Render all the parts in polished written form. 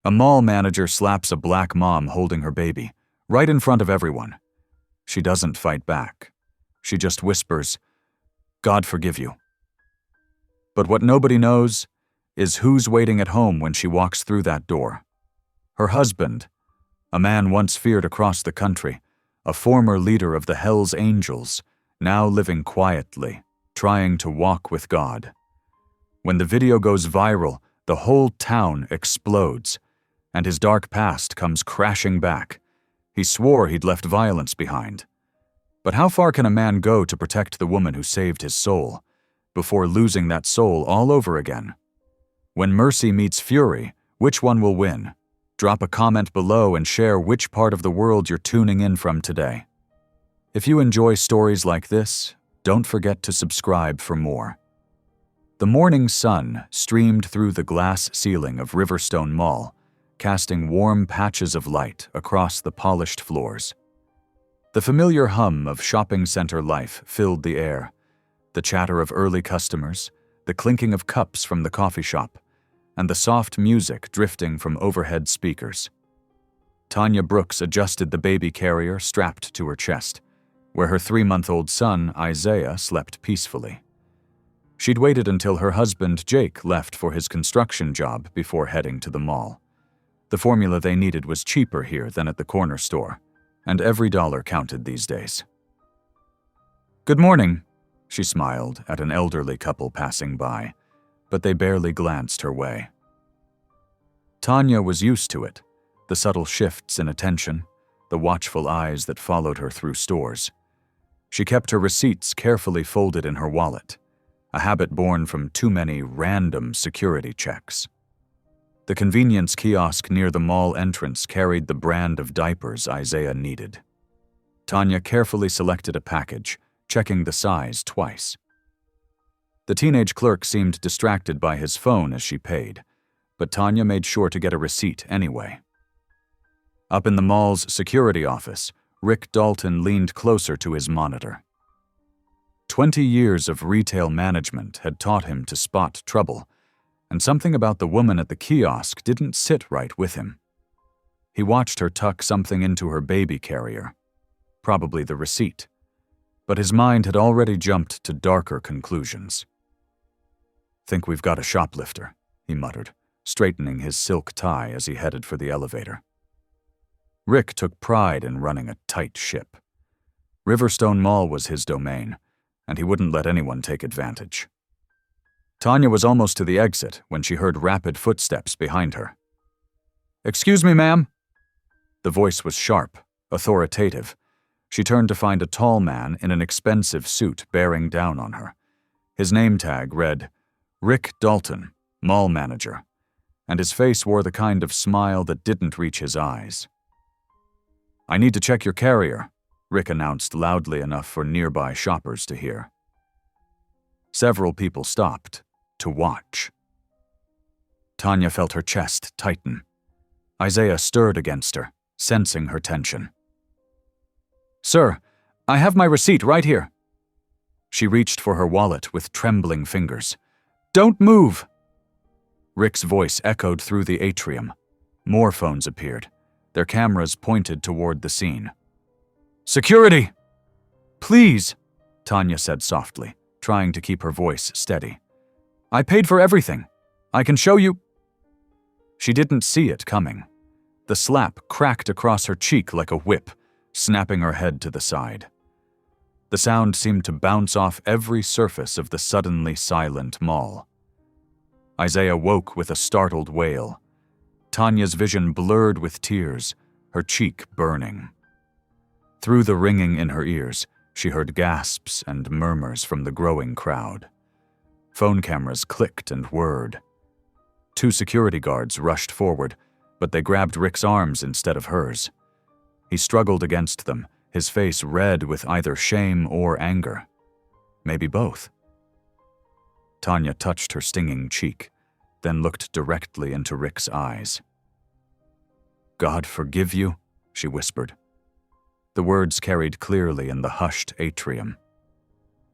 A mall manager slaps a black mom holding her baby, right in front of everyone. She doesn't fight back. She just whispers, "God forgive you." But what nobody knows is who's waiting at home when she walks through that door. Her husband, a man once feared across the country, a former leader of the Hells Angels, now living quietly, trying to walk with God. When the video goes viral, the whole town explodes, and his dark past comes crashing back. He swore he'd left violence behind. But how far can a man go to protect the woman who saved his soul, before losing that soul all over again? When mercy meets fury, which one will win? Drop a comment below and share which part of the world you're tuning in from today. If you enjoy stories like this, don't forget to subscribe for more. The morning sun streamed through the glass ceiling of Riverstone Mall, casting warm patches of light across the polished floors. The familiar hum of shopping center life filled the air, the chatter of early customers, the clinking of cups from the coffee shop, and the soft music drifting from overhead speakers. Tanya Brooks adjusted the baby carrier strapped to her chest, where her 3-month-old son, Isaiah, slept peacefully. She'd waited until her husband, Jake, left for his construction job before heading to the mall. The formula they needed was cheaper here than at the corner store, and every dollar counted these days. "Good morning," she smiled at an elderly couple passing by, but they barely glanced her way. Tanya was used to it, the subtle shifts in attention, the watchful eyes that followed her through stores. She kept her receipts carefully folded in her wallet, a habit born from too many random security checks. The convenience kiosk near the mall entrance carried the brand of diapers Isaiah needed. Tanya carefully selected a package, checking the size twice. The teenage clerk seemed distracted by his phone as she paid, but Tanya made sure to get a receipt anyway. Up in the mall's security office, Rick Dalton leaned closer to his monitor. 20 years of retail management had taught him to spot trouble, and something about the woman at the kiosk didn't sit right with him. He watched her tuck something into her baby carrier, probably the receipt, but his mind had already jumped to darker conclusions. "Think we've got a shoplifter," he muttered, straightening his silk tie as he headed for the elevator. Rick took pride in running a tight ship. Riverstone Mall was his domain, and he wouldn't let anyone take advantage. Tanya was almost to the exit when she heard rapid footsteps behind her. "Excuse me, ma'am." The voice was sharp, authoritative. She turned to find a tall man in an expensive suit bearing down on her. His name tag read, "Rick Dalton, Mall Manager," and his face wore the kind of smile that didn't reach his eyes. "I need to check your carrier," Rick announced loudly enough for nearby shoppers to hear. Several people stopped to watch. Tanya felt her chest tighten. Isaiah stirred against her, sensing her tension. "Sir, I have my receipt right here." She reached for her wallet with trembling fingers. "Don't move!" Rick's voice echoed through the atrium. More phones appeared, their cameras pointed toward the scene. "Security!" "Please," Tanya said softly, trying to keep her voice steady. "I paid for everything. I can show you." She didn't see it coming. The slap cracked across her cheek like a whip, snapping her head to the side. The sound seemed to bounce off every surface of the suddenly silent mall. Isaiah woke with a startled wail. Tanya's vision blurred with tears, her cheek burning. Through the ringing in her ears, she heard gasps and murmurs from the growing crowd. Phone cameras clicked and whirred. 2 security guards rushed forward, but they grabbed Rick's arms instead of hers. He struggled against them, his face red with either shame or anger. Maybe both. Tanya touched her stinging cheek, then looked directly into Rick's eyes. "God forgive you," she whispered. The words carried clearly in the hushed atrium.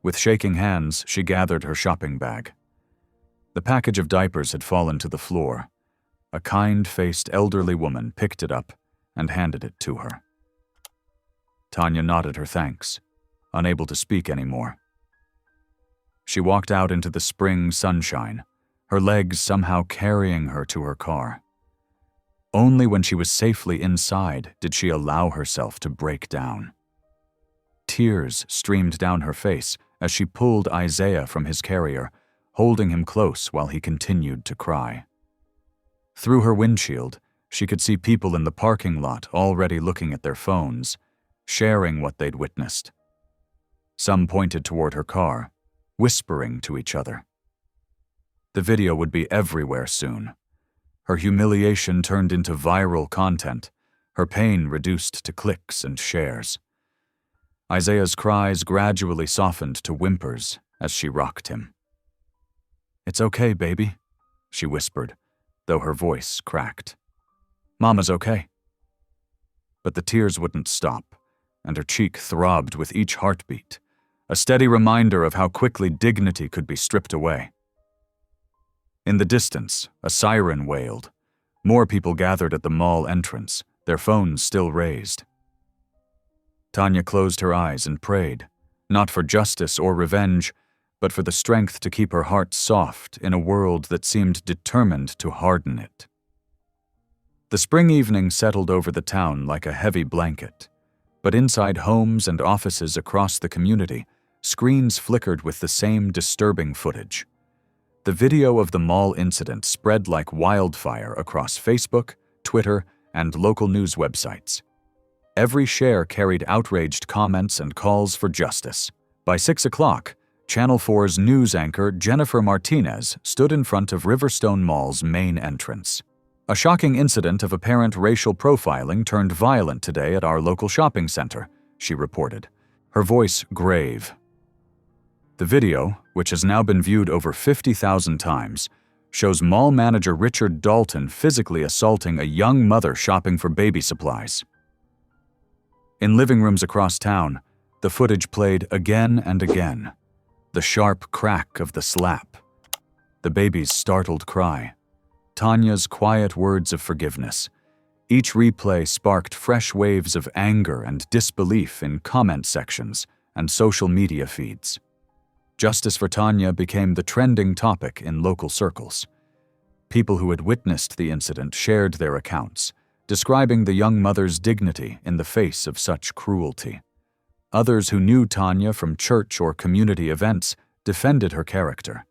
With shaking hands, she gathered her shopping bag. The package of diapers had fallen to the floor. A kind-faced elderly woman picked it up and handed it to her. Tanya nodded her thanks, unable to speak anymore. She walked out into the spring sunshine, her legs somehow carrying her to her car. Only when she was safely inside did she allow herself to break down. Tears streamed down her face as she pulled Isaiah from his carrier, holding him close while he continued to cry. Through her windshield, she could see people in the parking lot already looking at their phones, sharing what they'd witnessed. Some pointed toward her car, whispering to each other. The video would be everywhere soon. Her humiliation turned into viral content, her pain reduced to clicks and shares. Isaiah's cries gradually softened to whimpers as she rocked him. "It's okay, baby," she whispered, though her voice cracked. "Mama's okay." But the tears wouldn't stop, and her cheek throbbed with each heartbeat, a steady reminder of how quickly dignity could be stripped away. In the distance, a siren wailed. More people gathered at the mall entrance, their phones still raised. Tanya closed her eyes and prayed, not for justice or revenge, but for the strength to keep her heart soft in a world that seemed determined to harden it. The spring evening settled over the town like a heavy blanket, but inside homes and offices across the community, screens flickered with the same disturbing footage. The video of the mall incident spread like wildfire across Facebook, Twitter, and local news websites. Every share carried outraged comments and calls for justice. By 6 o'clock, Channel 4's news anchor Jennifer Martinez stood in front of Riverstone Mall's main entrance. "A shocking incident of apparent racial profiling turned violent today at our local shopping center," she reported, her voice grave. The video, which has now been viewed over 50,000 times, shows mall manager Richard Dalton physically assaulting a young mother shopping for baby supplies. In living rooms across town, the footage played again and again. The sharp crack of the slap, the baby's startled cry, Tanya's quiet words of forgiveness. Each replay sparked fresh waves of anger and disbelief in comment sections and social media feeds. Justice for Tanya became the trending topic in local circles. People who had witnessed the incident shared their accounts, describing the young mother's dignity in the face of such cruelty. Others who knew Tanya from church or community events defended her character,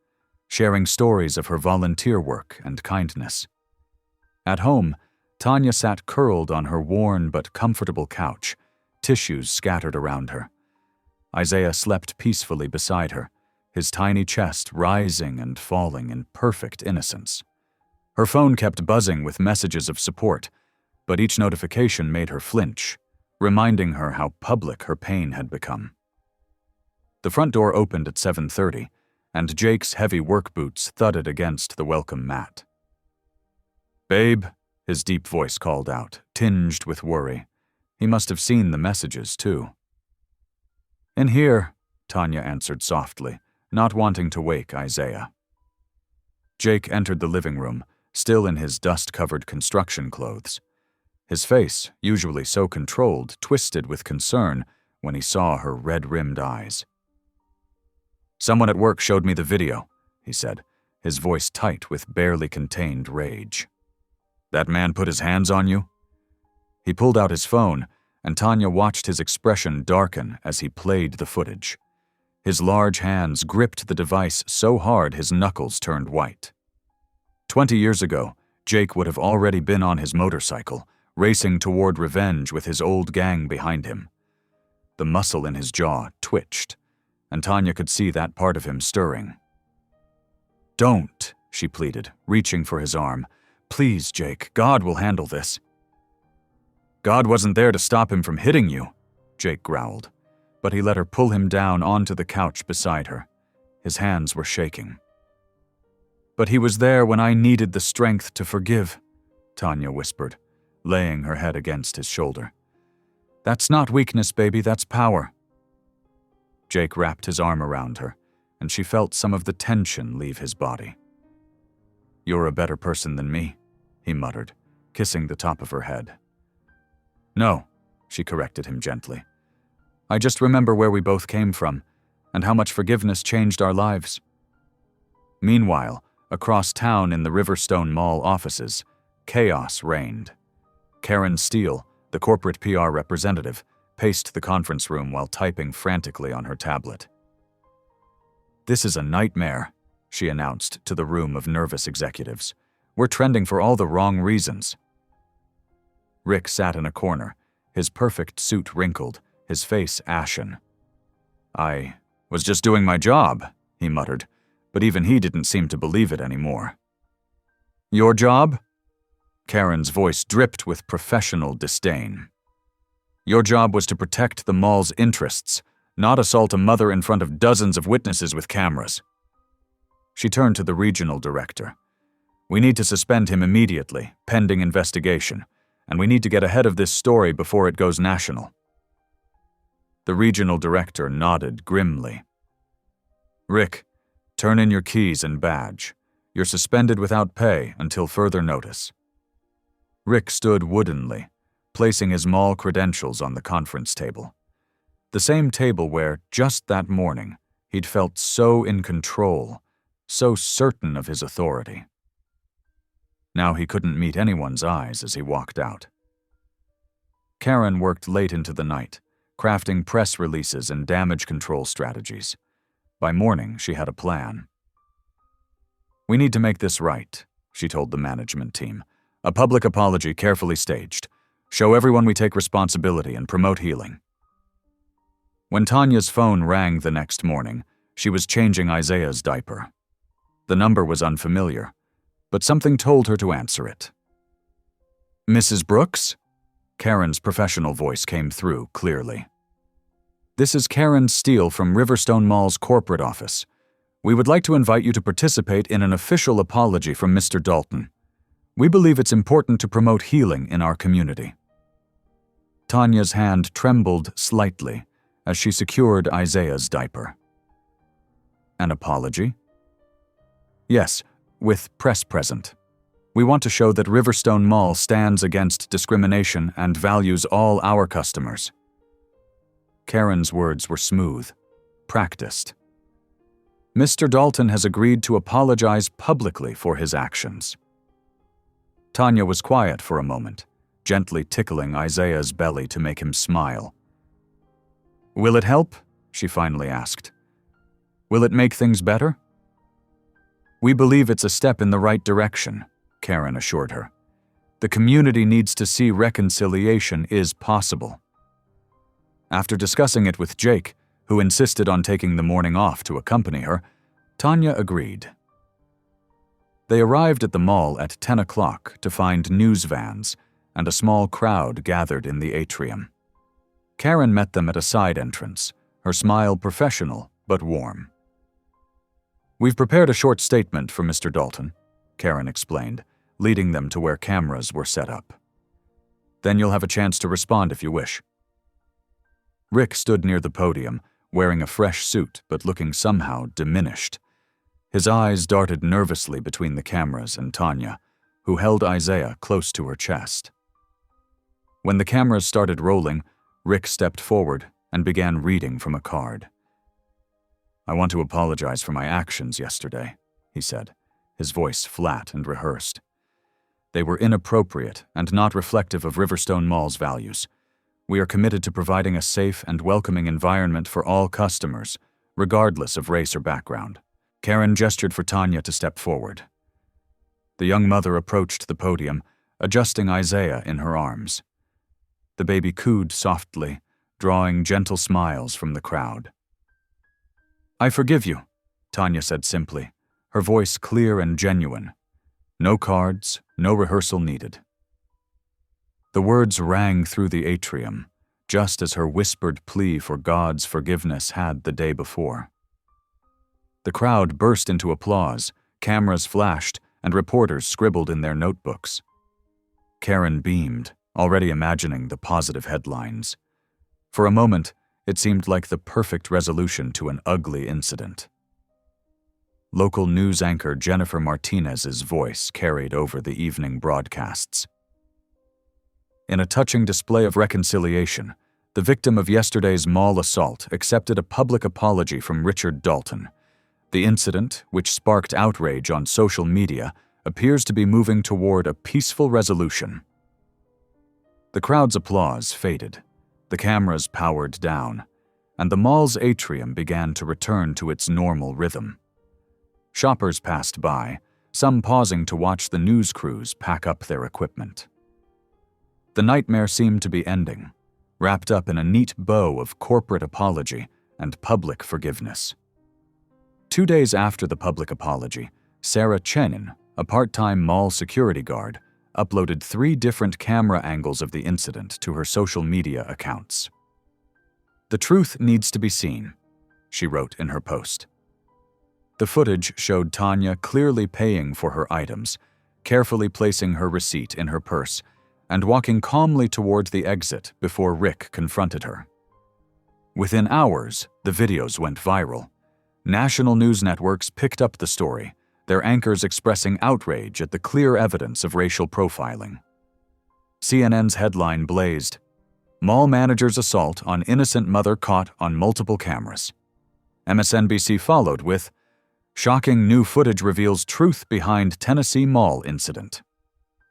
sharing stories of her volunteer work and kindness. At home, Tanya sat curled on her worn but comfortable couch, tissues scattered around her. Isaiah slept peacefully beside her, his tiny chest rising and falling in perfect innocence. Her phone kept buzzing with messages of support, but each notification made her flinch, reminding her how public her pain had become. The front door opened at 7:30, and Jake's heavy work boots thudded against the welcome mat. "Babe," his deep voice called out, tinged with worry. He must have seen the messages, too. "In here," Tanya answered softly, not wanting to wake Isaiah. Jake entered the living room, still in his dust-covered construction clothes. His face, usually so controlled, twisted with concern when he saw her red-rimmed eyes. "Someone at work showed me the video," he said, his voice tight with barely contained rage. "That man put his hands on you?" He pulled out his phone, and Tanya watched his expression darken as he played the footage. His large hands gripped the device so hard his knuckles turned white. 20 years ago, Jake would have already been on his motorcycle, racing toward revenge with his old gang behind him. The muscle in his jaw twitched, and Tanya could see that part of him stirring. "Don't," she pleaded, reaching for his arm. "Please, Jake, God will handle this." "God wasn't there to stop him from hitting you," Jake growled, but he let her pull him down onto the couch beside her. His hands were shaking. "But he was there when I needed the strength to forgive," Tanya whispered, laying her head against his shoulder. "That's not weakness, baby, that's power." Jake wrapped his arm around her, and she felt some of the tension leave his body. "You're a better person than me," he muttered, kissing the top of her head. No, she corrected him gently. I just remember where we both came from, and how much forgiveness changed our lives. Meanwhile, across town in the Riverstone Mall offices, chaos reigned. Karen Steele, the corporate PR representative, paced the conference room while typing frantically on her tablet. This is a nightmare, she announced to the room of nervous executives. We're trending for all the wrong reasons. Rick sat in a corner, his perfect suit wrinkled, his face ashen. I was just doing my job, he muttered, but even he didn't seem to believe it anymore. Your job? Karen's voice dripped with professional disdain. Your job was to protect the mall's interests, not assault a mother in front of dozens of witnesses with cameras. She turned to the regional director. We need to suspend him immediately, pending investigation, and we need to get ahead of this story before it goes national. The regional director nodded grimly. Rick, turn in your keys and badge. You're suspended without pay until further notice. Rick stood woodenly, placing his mall credentials on the conference table. The same table where, just that morning, he'd felt so in control, so certain of his authority. Now he couldn't meet anyone's eyes as he walked out. Karen worked late into the night, crafting press releases and damage control strategies. By morning, she had a plan. We need to make this right, she told the management team. A public apology carefully staged. Show everyone we take responsibility and promote healing. When Tanya's phone rang the next morning, she was changing Isaiah's diaper. The number was unfamiliar, but something told her to answer it. Mrs. Brooks? Karen's professional voice came through clearly. This is Karen Steele from Riverstone Mall's corporate office. We would like to invite you to participate in an official apology from Mr. Dalton. We believe it's important to promote healing in our community. Tanya's hand trembled slightly as she secured Isaiah's diaper. An apology? Yes, with press present. We want to show that Riverstone Mall stands against discrimination and values all our customers. Karen's words were smooth, practiced. Mr. Dalton has agreed to apologize publicly for his actions. Tanya was quiet for a moment, gently tickling Isaiah's belly to make him smile. Will it help? She finally asked. Will it make things better? We believe it's a step in the right direction, Karen assured her. The community needs to see reconciliation is possible. After discussing it with Jake, who insisted on taking the morning off to accompany her, Tanya agreed. They arrived at the mall at 10 o'clock to find news vans and a small crowd gathered in the atrium. Karen met them at a side entrance, her smile professional but warm. We've prepared a short statement for Mr. Dalton, Karen explained, leading them to where cameras were set up. Then you'll have a chance to respond if you wish. Rick stood near the podium, wearing a fresh suit but looking somehow diminished. His eyes darted nervously between the cameras and Tanya, who held Isaiah close to her chest. When the cameras started rolling, Rick stepped forward and began reading from a card. I want to apologize for my actions yesterday, he said, his voice flat and rehearsed. They were inappropriate and not reflective of Riverstone Mall's values. We are committed to providing a safe and welcoming environment for all customers, regardless of race or background. Karen gestured for Tanya to step forward. The young mother approached the podium, adjusting Isaiah in her arms. The baby cooed softly, drawing gentle smiles from the crowd. I forgive you, Tanya said simply, her voice clear and genuine. No cards, no rehearsal needed. The words rang through the atrium, just as her whispered plea for God's forgiveness had the day before. The crowd burst into applause, cameras flashed, and reporters scribbled in their notebooks. Karen beamed, already imagining the positive headlines. For a moment, it seemed like the perfect resolution to an ugly incident. Local news anchor Jennifer Martinez's voice carried over the evening broadcasts. In a touching display of reconciliation, the victim of yesterday's mall assault accepted a public apology from Richard Dalton. The incident, which sparked outrage on social media, appears to be moving toward a peaceful resolution. The crowd's applause faded, the cameras powered down, and the mall's atrium began to return to its normal rhythm. Shoppers passed by, some pausing to watch the news crews pack up their equipment. The nightmare seemed to be ending, wrapped up in a neat bow of corporate apology and public forgiveness. 2 days after the public apology, Sarah Chenin, a part-time mall security guard, uploaded 3 different camera angles of the incident to her social media accounts. "The truth needs to be seen," she wrote in her post. The footage showed Tanya clearly paying for her items, carefully placing her receipt in her purse, and walking calmly toward the exit before Rick confronted her. Within hours, the videos went viral. National news networks picked up the story, their anchors expressing outrage at the clear evidence of racial profiling. CNN's headline blazed, "Mall manager's assault on innocent mother caught on multiple cameras." MSNBC followed with, "Shocking new footage reveals truth behind Tennessee mall incident."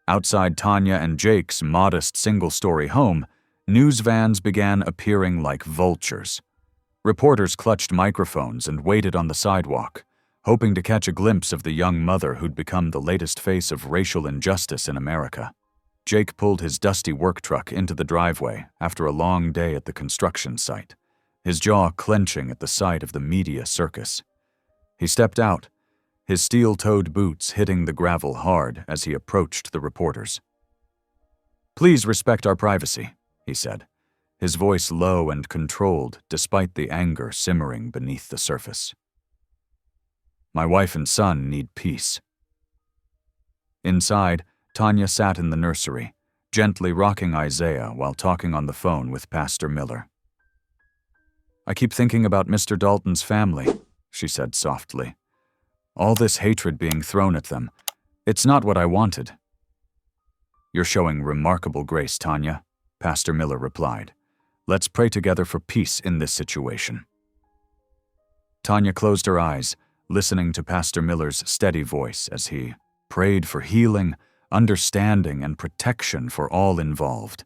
Outside Tanya and Jake's modest single-story home, news vans began appearing like vultures. Reporters clutched microphones and waited on the sidewalk, hoping to catch a glimpse of the young mother who'd become the latest face of racial injustice in America. Jake pulled his dusty work truck into the driveway after a long day at the construction site, his jaw clenching at the sight of the media circus. He stepped out, his steel-toed boots hitting the gravel hard as he approached the reporters. "Please respect our privacy," he said, his voice low and controlled despite the anger simmering beneath the surface. "My wife and son need peace." Inside, Tanya sat in the nursery, gently rocking Isaiah while talking on the phone with Pastor Miller. "I keep thinking about Mr. Dalton's family," she said softly. "All this hatred being thrown at them. It's not what I wanted." "You're showing remarkable grace, Tanya," Pastor Miller replied. "Let's pray together for peace in this situation." Tanya closed her eyes, listening to Pastor Miller's steady voice as he prayed for healing, understanding, and protection for all involved.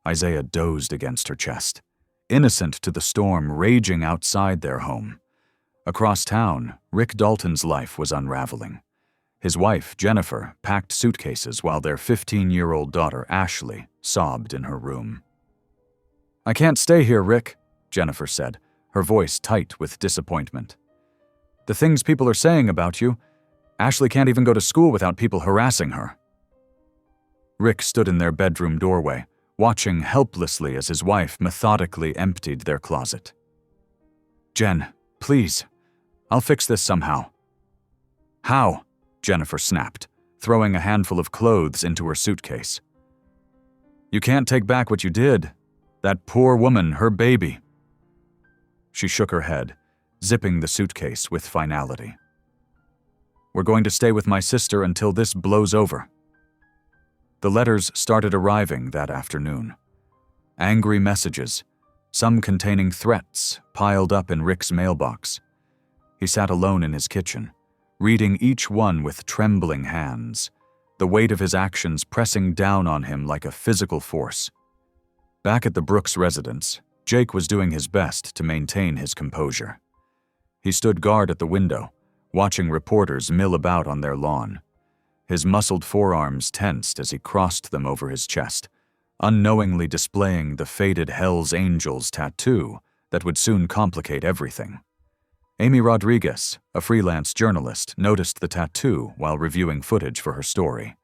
Isaiah dozed against her chest, innocent to the storm raging outside their home. Across town, Rick Dalton's life was unraveling. His wife, Jennifer, packed suitcases while their 15-year-old daughter, Ashley, sobbed in her room. "I can't stay here, Rick," Jennifer said, her voice tight with disappointment. "The things people are saying about you, Ashley can't even go to school without people harassing her." Rick stood in their bedroom doorway, watching helplessly as his wife methodically emptied their closet. "Jen, please, I'll fix this somehow." "How?" Jennifer snapped, throwing a handful of clothes into her suitcase. "You can't take back what you did. That poor woman, her baby." She shook her head, zipping the suitcase with finality. "We're going to stay with my sister until this blows over." The letters started arriving that afternoon. Angry messages, some containing threats, piled up in Rick's mailbox. He sat alone in his kitchen, reading each one with trembling hands, the weight of his actions pressing down on him like a physical force. Back at the Brooks residence, Jake was doing his best to maintain his composure. He stood guard at the window, watching reporters mill about on their lawn. His muscled forearms tensed as he crossed them over his chest, unknowingly displaying the faded Hell's Angels tattoo that would soon complicate everything. Amy Rodriguez, a freelance journalist, noticed the tattoo while reviewing footage for her story.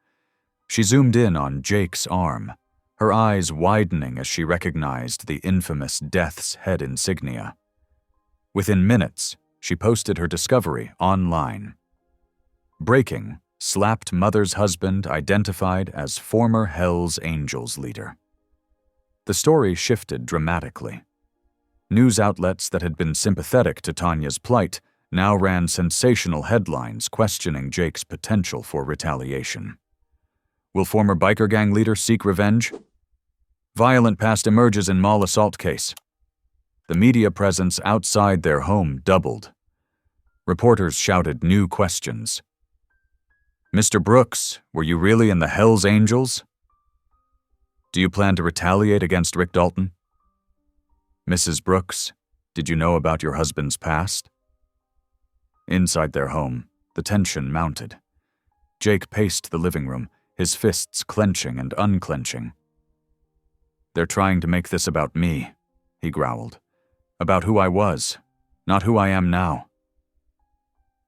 She zoomed in on Jake's arm, her eyes widening as she recognized the infamous Death's Head insignia. Within minutes, she posted her discovery online. Breaking, slapped mother's husband identified as former Hell's Angels leader. The story shifted dramatically. News outlets that had been sympathetic to Tanya's plight now ran sensational headlines questioning Jake's potential for retaliation. Will former biker gang leader seek revenge? Violent past emerges in mall assault case. The media presence outside their home doubled. Reporters shouted new questions. Mr. Brooks, were you really in the Hells Angels? Do you plan to retaliate against Rick Dalton? Mrs. Brooks, did you know about your husband's past? Inside their home, the tension mounted. Jake paced the living room, his fists clenching and unclenching. They're trying to make this about me, he growled. About who I was, not who I am now.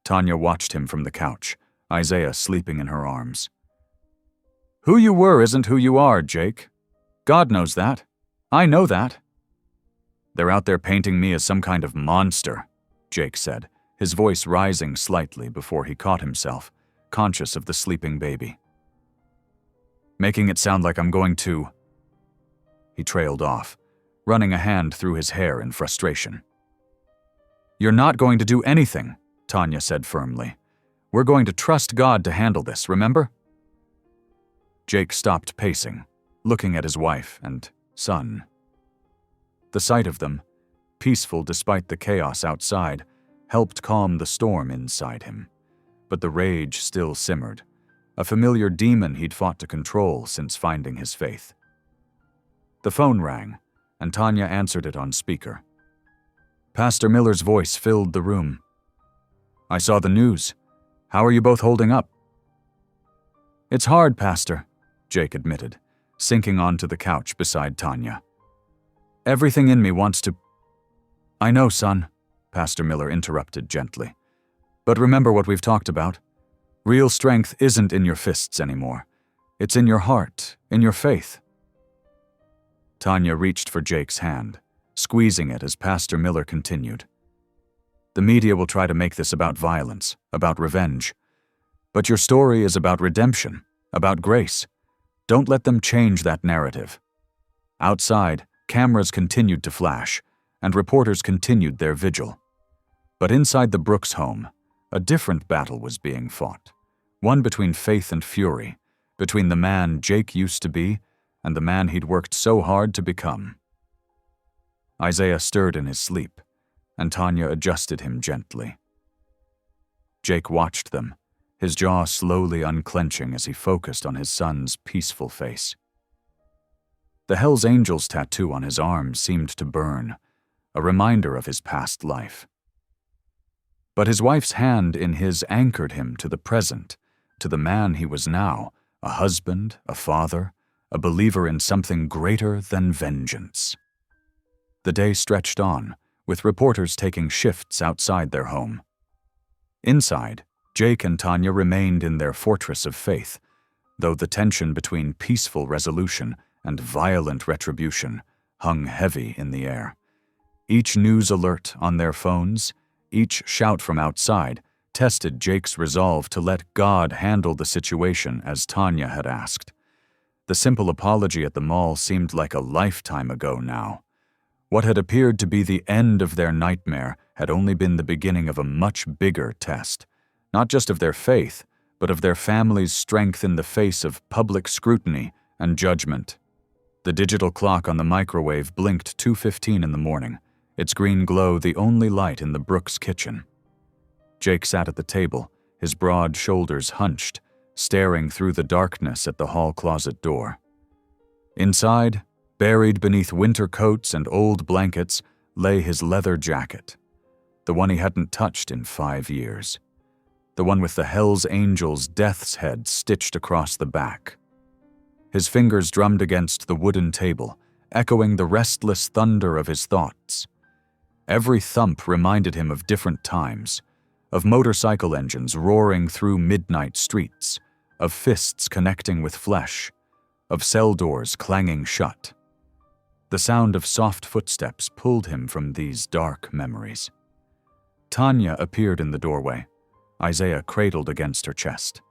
Tanya watched him from the couch, Isaiah sleeping in her arms. Who you were isn't who you are, Jake. God knows that. I know that. They're out there painting me as some kind of monster, Jake said, his voice rising slightly before he caught himself, conscious of the sleeping baby. Making it sound like I'm going to... He trailed off, running a hand through his hair in frustration. You're not going to do anything, Tanya said firmly. We're going to trust God to handle this, remember? Jake stopped pacing, looking at his wife and son. The sight of them, peaceful despite the chaos outside, helped calm the storm inside him. But the rage still simmered, a familiar demon he'd fought to control since finding his faith. The phone rang, and Tanya answered it on speaker. Pastor Miller's voice filled the room. I saw the news. How are you both holding up? It's hard, Pastor, Jake admitted, sinking onto the couch beside Tanya. Everything in me wants to... I know, son, Pastor Miller interrupted gently. But remember what we've talked about. Real strength isn't in your fists anymore. It's in your heart, in your faith. Tanya reached for Jake's hand, squeezing it as Pastor Miller continued. The media will try to make this about violence, about revenge. But your story is about redemption, about grace. Don't let them change that narrative. Outside, cameras continued to flash, and reporters continued their vigil. But inside the Brooks home, a different battle was being fought, one between faith and fury, between the man Jake used to be and the man he'd worked so hard to become. Isaiah stirred in his sleep, and Tanya adjusted him gently. Jake watched them, his jaw slowly unclenching as he focused on his son's peaceful face. The Hells Angels tattoo on his arm seemed to burn, a reminder of his past life. But his wife's hand in his anchored him to the present, to the man he was now, a husband, a father, a believer in something greater than vengeance. The day stretched on, with reporters taking shifts outside their home. Inside, Jake and Tanya remained in their fortress of faith, though the tension between peaceful resolution and violent retribution hung heavy in the air. Each news alert on their phones, each shout from outside, tested Jake's resolve to let God handle the situation as Tanya had asked. The simple apology at the mall seemed like a lifetime ago now. What had appeared to be the end of their nightmare had only been the beginning of a much bigger test, not just of their faith, but of their family's strength in the face of public scrutiny and judgment. The digital clock on the microwave blinked 2:15 in the morning, its green glow the only light in the Brooks kitchen. Jake sat at the table, his broad shoulders hunched, staring through the darkness at the hall closet door. Inside, buried beneath winter coats and old blankets, lay his leather jacket, the one he hadn't touched in 5 years, the one with the Hells Angels' death's head stitched across the back. His fingers drummed against the wooden table, echoing the restless thunder of his thoughts. Every thump reminded him of different times, of motorcycle engines roaring through midnight streets, of fists connecting with flesh, of cell doors clanging shut. The sound of soft footsteps pulled him from these dark memories. Tanya appeared in the doorway, Isaiah cradled against her chest.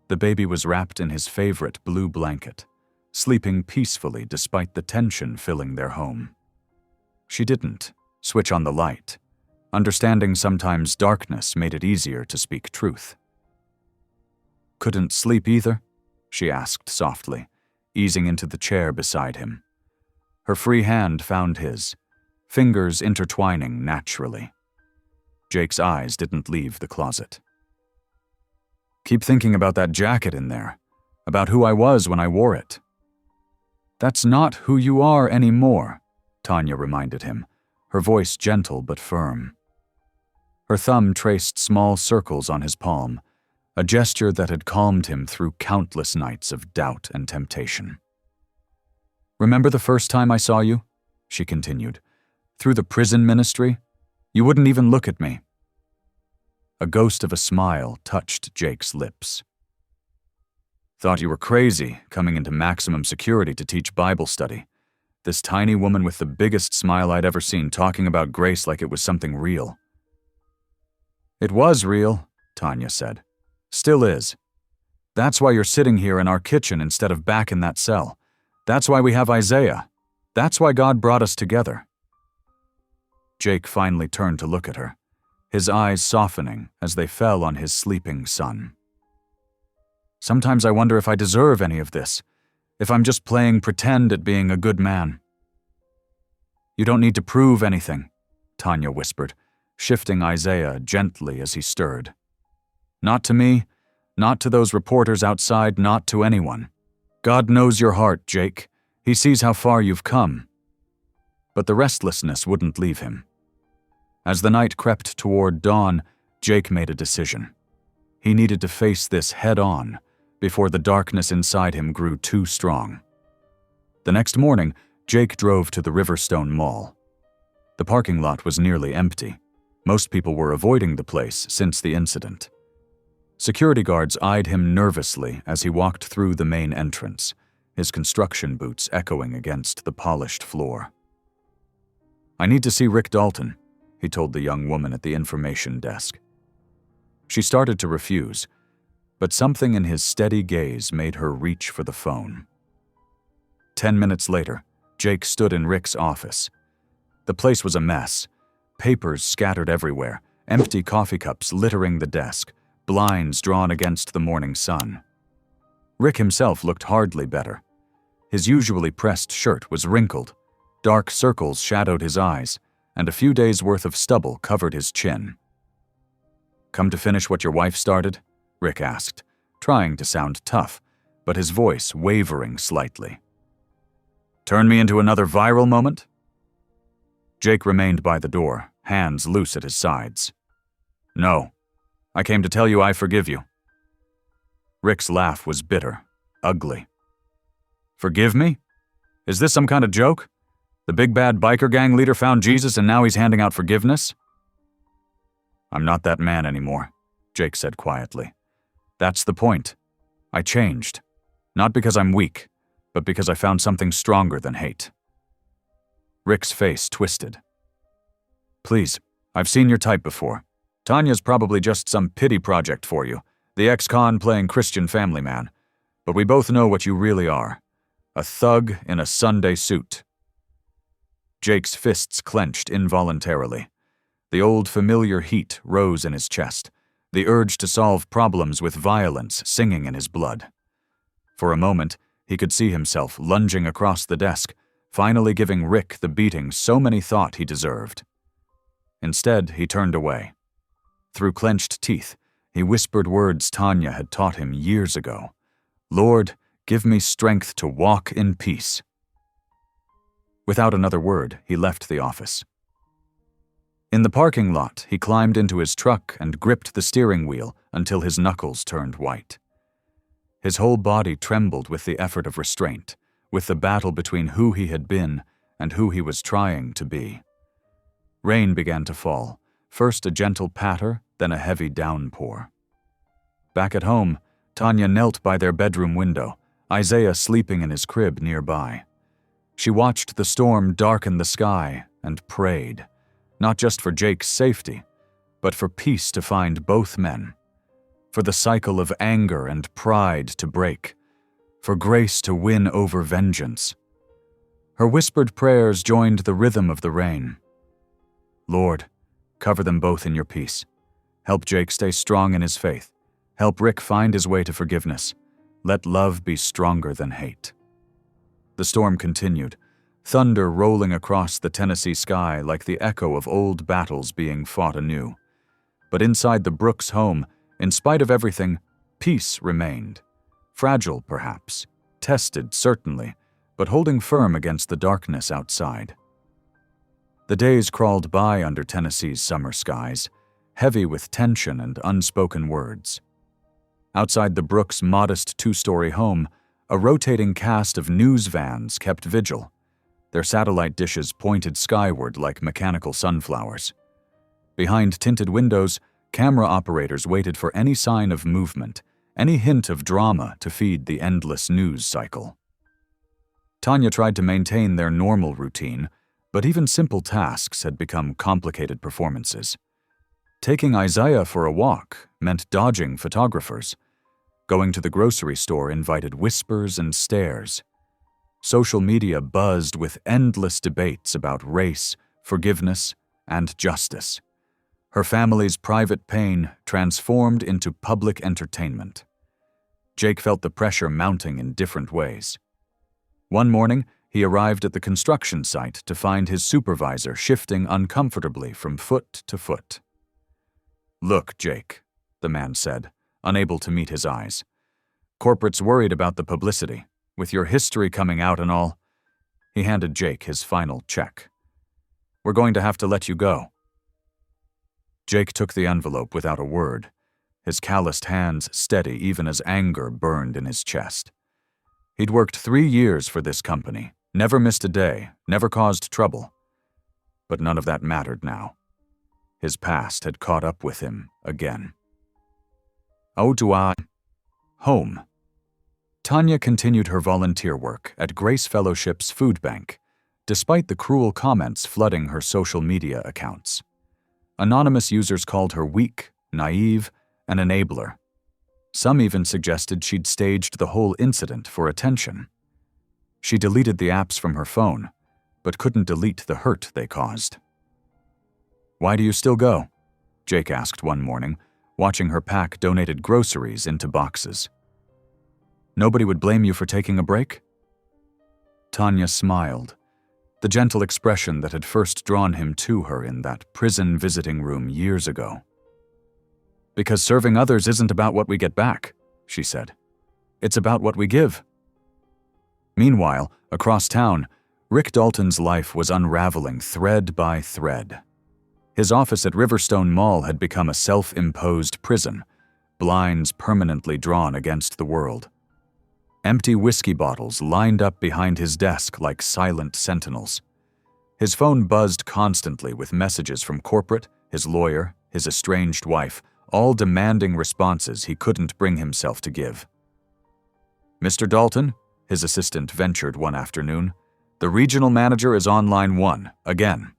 The baby was wrapped in his favorite blue blanket, sleeping peacefully despite the tension filling their home. She didn't switch on the light. Understanding sometimes darkness made it easier to speak truth. "Couldn't sleep either?" she asked softly, easing into the chair beside him. Her free hand found his, fingers intertwining naturally. Jake's eyes didn't leave the closet. "Keep thinking about that jacket in there, about who I was when I wore it." "That's not who you are anymore," Tanya reminded him, her voice gentle but firm. Her thumb traced small circles on his palm, a gesture that had calmed him through countless nights of doubt and temptation. "Remember the first time I saw you?" she continued. "Through the prison ministry? You wouldn't even look at me." A ghost of a smile touched Jake's lips. "Thought you were crazy, coming into maximum security to teach Bible study. This tiny woman with the biggest smile I'd ever seen talking about grace like it was something real." "It was real," Tanya said. "Still is. That's why you're sitting here in our kitchen instead of back in that cell. That's why we have Isaiah. That's why God brought us together." Jake finally turned to look at her, his eyes softening as they fell on his sleeping son. "Sometimes I wonder if I deserve any of this, if I'm just playing pretend at being a good man." "You don't need to prove anything," Tanya whispered, shifting Isaiah gently as he stirred. "Not to me, not to those reporters outside, not to anyone. God knows your heart, Jake. He sees how far you've come." But the restlessness wouldn't leave him. As the night crept toward dawn, Jake made a decision. He needed to face this head-on before the darkness inside him grew too strong. The next morning, Jake drove to the Riverstone Mall. The parking lot was nearly empty. Most people were avoiding the place since the incident. Security guards eyed him nervously as he walked through the main entrance, his construction boots echoing against the polished floor. "I need to see Rick Dalton," he told the young woman at the information desk. She started to refuse, but something in his steady gaze made her reach for the phone. 10 minutes later, Jake stood in Rick's office. The place was a mess, papers scattered everywhere, empty coffee cups littering the desk, blinds drawn against the morning sun. Rick himself looked hardly better. His usually pressed shirt was wrinkled, dark circles shadowed his eyes, and a few days' worth of stubble covered his chin. "Come to finish what your wife started?" Rick asked, trying to sound tough, but his voice wavering slightly. "Turn me into another viral moment?" Jake remained by the door, hands loose at his sides. "No. I came to tell you I forgive you." Rick's laugh was bitter, ugly. "Forgive me? Is this some kind of joke? The big bad biker gang leader found Jesus and now he's handing out forgiveness?" "I'm not that man anymore," Jake said quietly. "That's the point. I changed. Not because I'm weak, but because I found something stronger than hate." Rick's face twisted. "Please, I've seen your type before. Tanya's probably just some pity project for you, the ex-con playing Christian family man. But we both know what you really are. A thug in a Sunday suit." Jake's fists clenched involuntarily. The old familiar heat rose in his chest, the urge to solve problems with violence singing in his blood. For a moment, he could see himself lunging across the desk, finally giving Rick the beating so many thought he deserved. Instead, he turned away. Through clenched teeth, he whispered words Tanya had taught him years ago. "Lord, give me strength to walk in peace." Without another word, he left the office. In the parking lot, he climbed into his truck and gripped the steering wheel until his knuckles turned white. His whole body trembled with the effort of restraint, with the battle between who he had been and who he was trying to be. Rain began to fall, first a gentle patter, then a heavy downpour. Back at home, Tanya knelt by their bedroom window, Isaiah sleeping in his crib nearby. She watched the storm darken the sky and prayed, not just for Jake's safety, but for peace to find both men, for the cycle of anger and pride to break, for grace to win over vengeance. Her whispered prayers joined the rhythm of the rain. "Lord, Cover them both in your peace. Help Jake stay strong in his faith. Help Rick find his way to forgiveness. Let love be stronger than hate." The storm continued, thunder rolling across the Tennessee sky like the echo of old battles being fought anew. But inside the Brooks home, in spite of everything, peace remained. Fragile, perhaps, tested, certainly, but holding firm against the darkness outside. The days crawled by under Tennessee's summer skies, heavy with tension and unspoken words. Outside the Brooks' modest two-story home, a rotating cast of news vans kept vigil, their satellite dishes pointed skyward like mechanical sunflowers. Behind tinted windows, camera operators waited for any sign of movement, any hint of drama to feed the endless news cycle. Tanya tried to maintain their normal routine, but even simple tasks had become complicated performances. Taking Isaiah for a walk meant dodging photographers. Going to the grocery store invited whispers and stares. Social media buzzed with endless debates about race, forgiveness, and justice. Her family's private pain transformed into public entertainment. Jake felt the pressure mounting in different ways. One morning, he arrived at the construction site to find his supervisor shifting uncomfortably from foot to foot. "Look, Jake," the man said, unable to meet his eyes. "Corporate's worried about the publicity. With your history coming out and all." He handed Jake his final check. "We're going to have to let you go." Jake took the envelope without a word, his calloused hands steady even as anger burned in his chest. He'd worked 3 years for this company, never missed a day, never caused trouble. But none of that mattered now. His past had caught up with him again. Home. Tanya continued her volunteer work at Grace Fellowship's food bank, despite the cruel comments flooding her social media accounts. Anonymous users called her weak, naive, an enabler. Some even suggested she'd staged the whole incident for attention. She deleted the apps from her phone, but couldn't delete the hurt they caused. "Why do you still go?" Jake asked one morning, watching her pack donated groceries into boxes. "Nobody would blame you for taking a break?" Tanya smiled, the gentle expression that had first drawn him to her in that prison visiting room years ago. "Because serving others isn't about what we get back," she said. "It's about what we give." Meanwhile, across town, Rick Dalton's life was unraveling thread by thread. His office at Riverstone Mall had become a self-imposed prison, blinds permanently drawn against the world. Empty whiskey bottles lined up behind his desk like silent sentinels. His phone buzzed constantly with messages from corporate, his lawyer, his estranged wife, all demanding responses he couldn't bring himself to give. "Mr. Dalton," his assistant ventured one afternoon, "the regional manager is on line 1, again."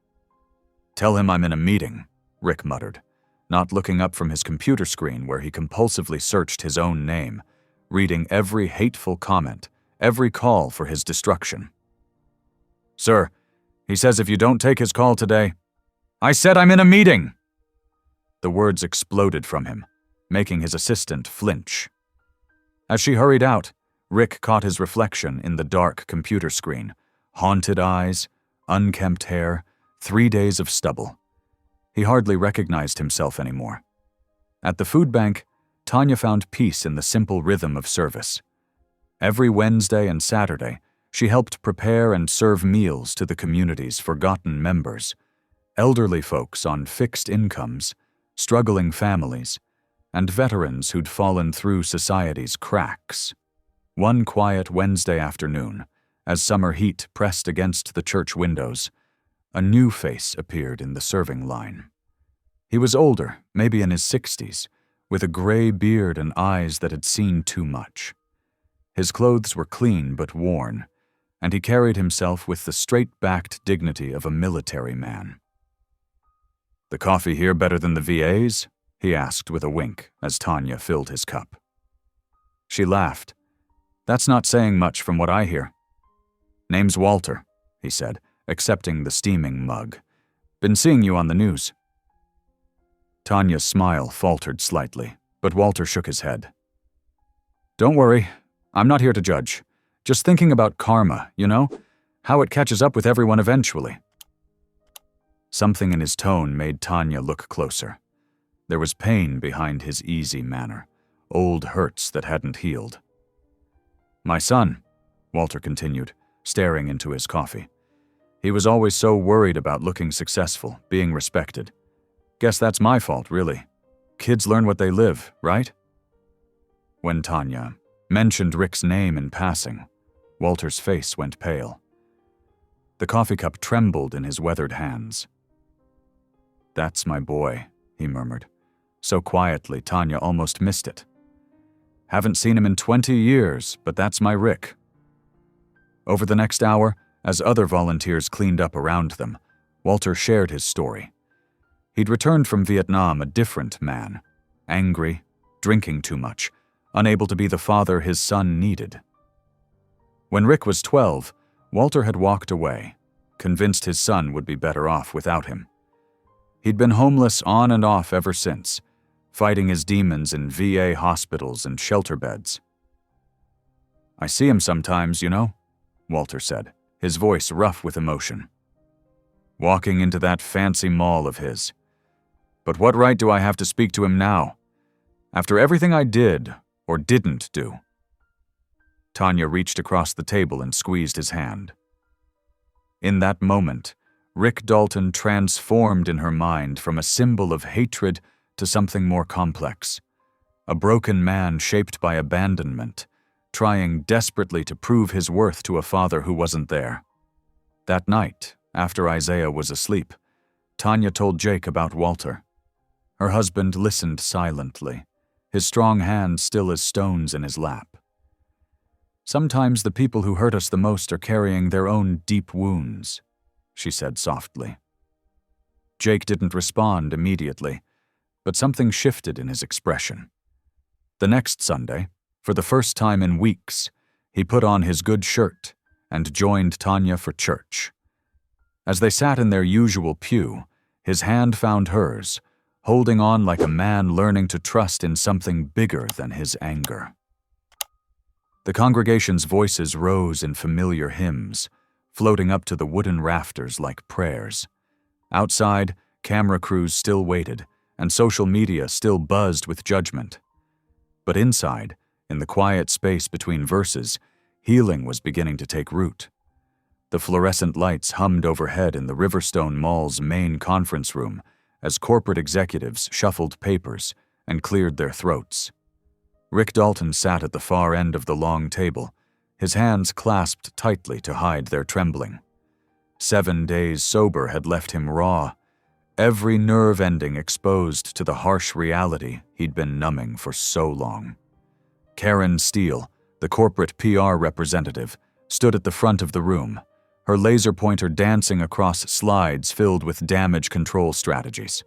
"Tell him I'm in a meeting," Rick muttered, not looking up from his computer screen where he compulsively searched his own name, reading every hateful comment, every call for his destruction. "Sir, he says if you don't take his call today—" "I said I'm in a meeting!" The words exploded from him, making his assistant flinch. As she hurried out, Rick caught his reflection in the dark computer screen, haunted eyes, unkempt hair, 3 days of stubble. He hardly recognized himself anymore. At the food bank, Tanya found peace in the simple rhythm of service. Every Wednesday and Saturday, she helped prepare and serve meals to the community's forgotten members, elderly folks on fixed incomes, struggling families, and veterans who'd fallen through society's cracks. One quiet Wednesday afternoon, as summer heat pressed against the church windows, a new face appeared in the serving line. He was older, maybe in his 60s, with a gray beard and eyes that had seen too much. His clothes were clean but worn, and he carried himself with the straight-backed dignity of a military man. "The coffee here better than the VA's?" he asked with a wink as Tanya filled his cup. She laughed. "That's not saying much from what I hear." "Name's Walter," he said, accepting the steaming mug. "Been seeing you on the news." Tanya's smile faltered slightly, but Walter shook his head. Don't worry, I'm not here to judge. Just thinking about karma, you know? How it catches up with everyone eventually. Something in his tone made Tanya look closer. There was pain behind his easy manner, old hurts that hadn't healed. My son, Walter continued, staring into his coffee. He was always so worried about looking successful, being respected. Guess that's my fault, really. Kids learn what they live, right? When Tanya mentioned Rick's name in passing, Walter's face went pale. The coffee cup trembled in his weathered hands. That's my boy, he murmured, so quietly Tanya almost missed it. Haven't seen him in 20 years, but that's my Rick. Over the next hour, as other volunteers cleaned up around them, Walter shared his story. He'd returned from Vietnam a different man, angry, drinking too much, unable to be the father his son needed. When Rick was 12, Walter had walked away, convinced his son would be better off without him. He'd been homeless on and off ever since, fighting his demons in VA hospitals and shelter beds. I see him sometimes, you know, Walter said, his voice rough with emotion. Walking into that fancy mall of his. But what right do I have to speak to him now? After everything I did, or didn't do? Tanya reached across the table and squeezed his hand. In that moment, Rick Dalton transformed in her mind from a symbol of hatred to something more complex. A broken man shaped by abandonment, trying desperately to prove his worth to a father who wasn't there. That night, after Isaiah was asleep, Tanya told Jake about Walter. Her husband listened silently, his strong hands still as stones in his lap. Sometimes the people who hurt us the most are carrying their own deep wounds, she said softly. Jake didn't respond immediately, but something shifted in his expression. The next Sunday, for the first time in weeks, he put on his good shirt and joined Tanya for church. As they sat in their usual pew, his hand found hers, holding on like a man learning to trust in something bigger than his anger. The congregation's voices rose in familiar hymns, floating up to the wooden rafters like prayers. Outside, camera crews still waited, and social media still buzzed with judgment. But inside, in the quiet space between verses, healing was beginning to take root. The fluorescent lights hummed overhead in the Riverstone Mall's main conference room as corporate executives shuffled papers and cleared their throats. Rick Dalton sat at the far end of the long table, his hands clasped tightly to hide their trembling. 7 days sober had left him raw, every nerve ending exposed to the harsh reality he'd been numbing for so long. Karen Steele, the corporate PR representative, stood at the front of the room, her laser pointer dancing across slides filled with damage control strategies.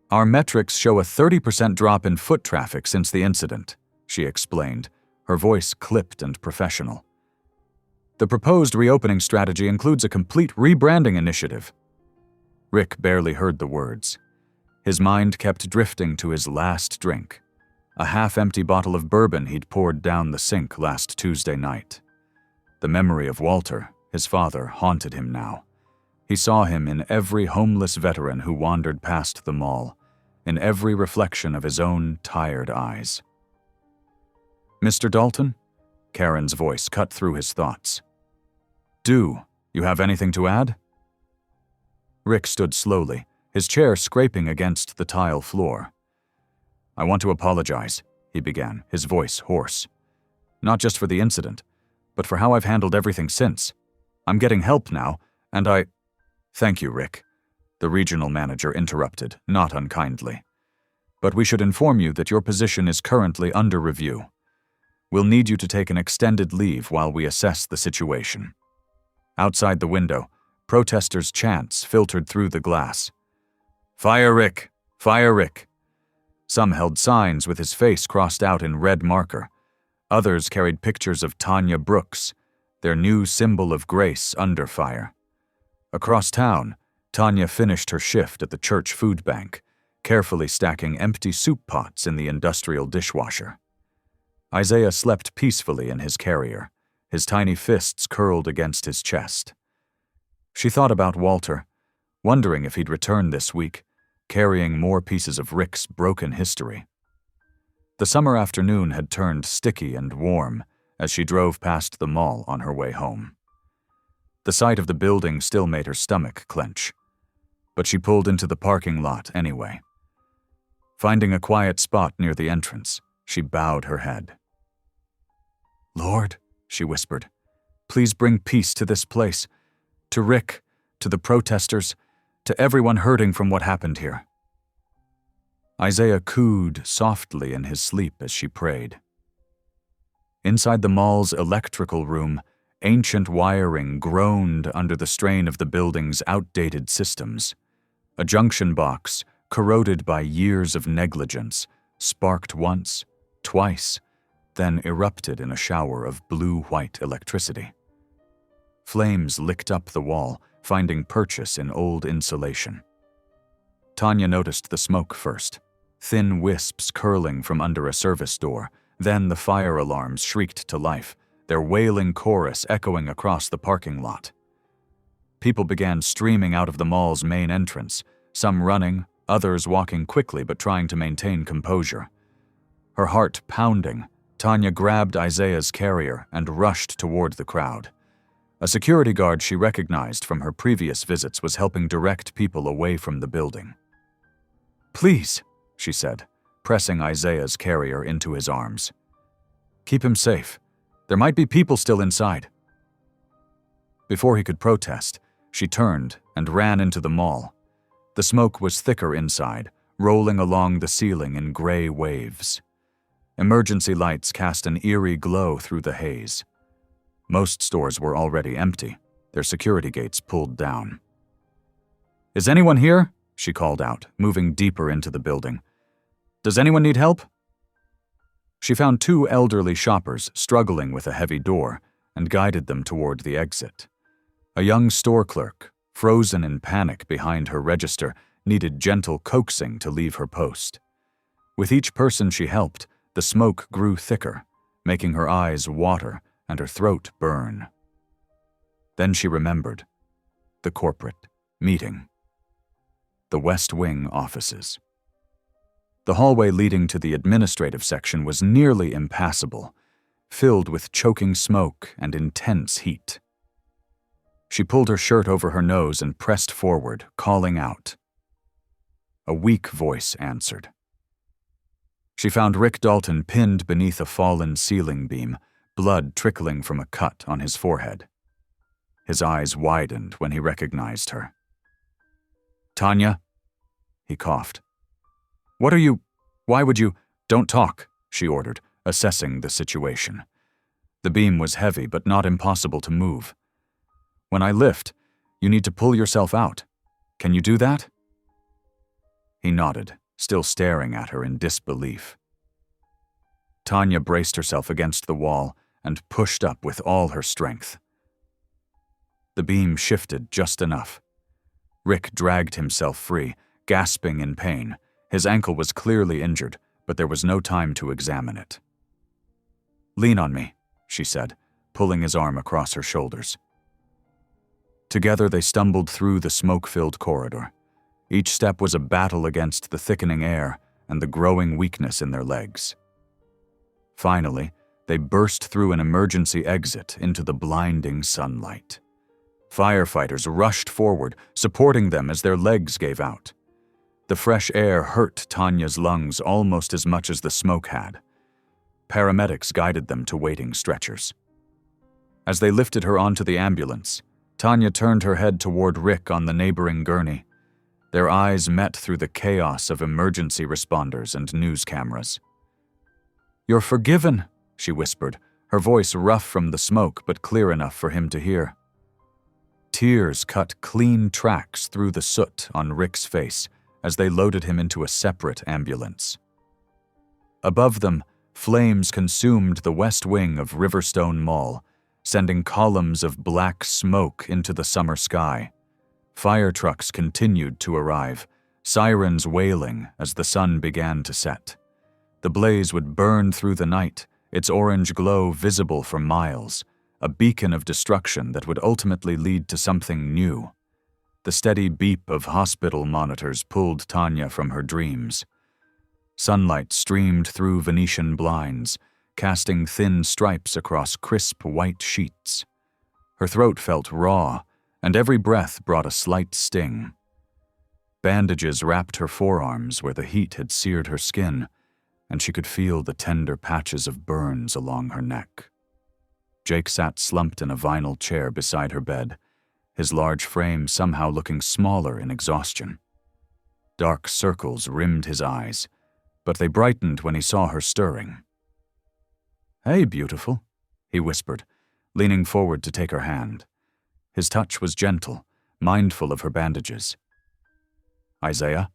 Our metrics show a 30% drop in foot traffic since the incident, she explained, her voice clipped and professional. The proposed reopening strategy includes a complete rebranding initiative. Rick barely heard the words. His mind kept drifting to his last drink, a half-empty bottle of bourbon he'd poured down the sink last Tuesday night. The memory of Walter, his father, haunted him now. He saw him in every homeless veteran who wandered past the mall, in every reflection of his own tired eyes. Mr. Dalton? Karen's voice cut through his thoughts. Do you have anything to add? Rick stood slowly, his chair scraping against the tile floor. I want to apologize, he began, his voice hoarse. Not just for the incident, but for how I've handled everything since. I'm getting help now, and I... Thank you, Rick, the regional manager interrupted, not unkindly. But we should inform you that your position is currently under review. We'll need you to take an extended leave while we assess the situation. Outside the window, protesters' chants filtered through the glass. Fire Rick! Fire Rick! Some held signs with his face crossed out in red marker. Others carried pictures of Tanya Brooks, their new symbol of grace under fire. Across town, Tanya finished her shift at the church food bank, carefully stacking empty soup pots in the industrial dishwasher. Isaiah slept peacefully in his carrier, his tiny fists curled against his chest. She thought about Walter, wondering if he'd return this week, carrying more pieces of Rick's broken history. The summer afternoon had turned sticky and warm as she drove past the mall on her way home. The sight of the building still made her stomach clench, but she pulled into the parking lot anyway. Finding a quiet spot near the entrance, she bowed her head. "Lord," she whispered, "please bring peace to this place, to Rick, to the protesters, to everyone hurting from what happened here." Isaiah cooed softly in his sleep as she prayed. Inside the mall's electrical room, ancient wiring groaned under the strain of the building's outdated systems. A junction box, corroded by years of negligence, sparked once, twice, then erupted in a shower of blue-white electricity. Flames licked up the wall, finding purchase in old insulation. Tanya noticed the smoke first, thin wisps curling from under a service door. Then the fire alarms shrieked to life, their wailing chorus echoing across the parking lot. People began streaming out of the mall's main entrance, some running, others walking quickly but trying to maintain composure. Her heart pounding, Tanya grabbed Isaiah's carrier and rushed toward the crowd. A security guard she recognized from her previous visits was helping direct people away from the building. "Please," she said, pressing Isaiah's carrier into his arms. "Keep him safe. There might be people still inside." Before he could protest, she turned and ran into the mall. The smoke was thicker inside, rolling along the ceiling in gray waves. Emergency lights cast an eerie glow through the haze. Most stores were already empty, their security gates pulled down. "Is anyone here?" she called out, moving deeper into the building. "Does anyone need help?" She found two elderly shoppers struggling with a heavy door and guided them toward the exit. A young store clerk, frozen in panic behind her register, needed gentle coaxing to leave her post. With each person she helped, the smoke grew thicker, making her eyes water and her throat burn. Then she remembered the corporate meeting. The West Wing offices. The hallway leading to the administrative section was nearly impassable, filled with choking smoke and intense heat. She pulled her shirt over her nose and pressed forward, calling out. A weak voice answered. She found Rick Dalton pinned beneath a fallen ceiling beam, blood trickling from a cut on his forehead. His eyes widened when he recognized her. "Tanya?" He coughed. Why would you? Don't talk, she ordered, assessing the situation. The beam was heavy but not impossible to move. When I lift, you need to pull yourself out. Can you do that? He nodded, still staring at her in disbelief. Tanya braced herself against the wall and pushed up with all her strength. The beam shifted just enough. Rick dragged himself free, gasping in pain. His ankle was clearly injured, but there was no time to examine it. "Lean on me," she said, pulling his arm across her shoulders. Together they stumbled through the smoke-filled corridor. Each step was a battle against the thickening air and the growing weakness in their legs. Finally, they burst through an emergency exit into the blinding sunlight. Firefighters rushed forward, supporting them as their legs gave out. The fresh air hurt Tanya's lungs almost as much as the smoke had. Paramedics guided them to waiting stretchers. As they lifted her onto the ambulance, Tanya turned her head toward Rick on the neighboring gurney. Their eyes met through the chaos of emergency responders and news cameras. "You're forgiven," she whispered, her voice rough from the smoke but clear enough for him to hear. Tears cut clean tracks through the soot on Rick's face as they loaded him into a separate ambulance. Above them, flames consumed the west wing of Riverstone Mall, sending columns of black smoke into the summer sky. Fire trucks continued to arrive, sirens wailing as the sun began to set. The blaze would burn through the night, its orange glow visible for miles, a beacon of destruction that would ultimately lead to something new. The steady beep of hospital monitors pulled Tanya from her dreams. Sunlight streamed through Venetian blinds, casting thin stripes across crisp white sheets. Her throat felt raw, and every breath brought a slight sting. Bandages wrapped her forearms where the heat had seared her skin, and she could feel the tender patches of burns along her neck. Jake sat slumped in a vinyl chair beside her bed, his large frame somehow looking smaller in exhaustion. Dark circles rimmed his eyes, but they brightened when he saw her stirring. "Hey, beautiful," he whispered, leaning forward to take her hand. His touch was gentle, mindful of her bandages. "Isaiah?"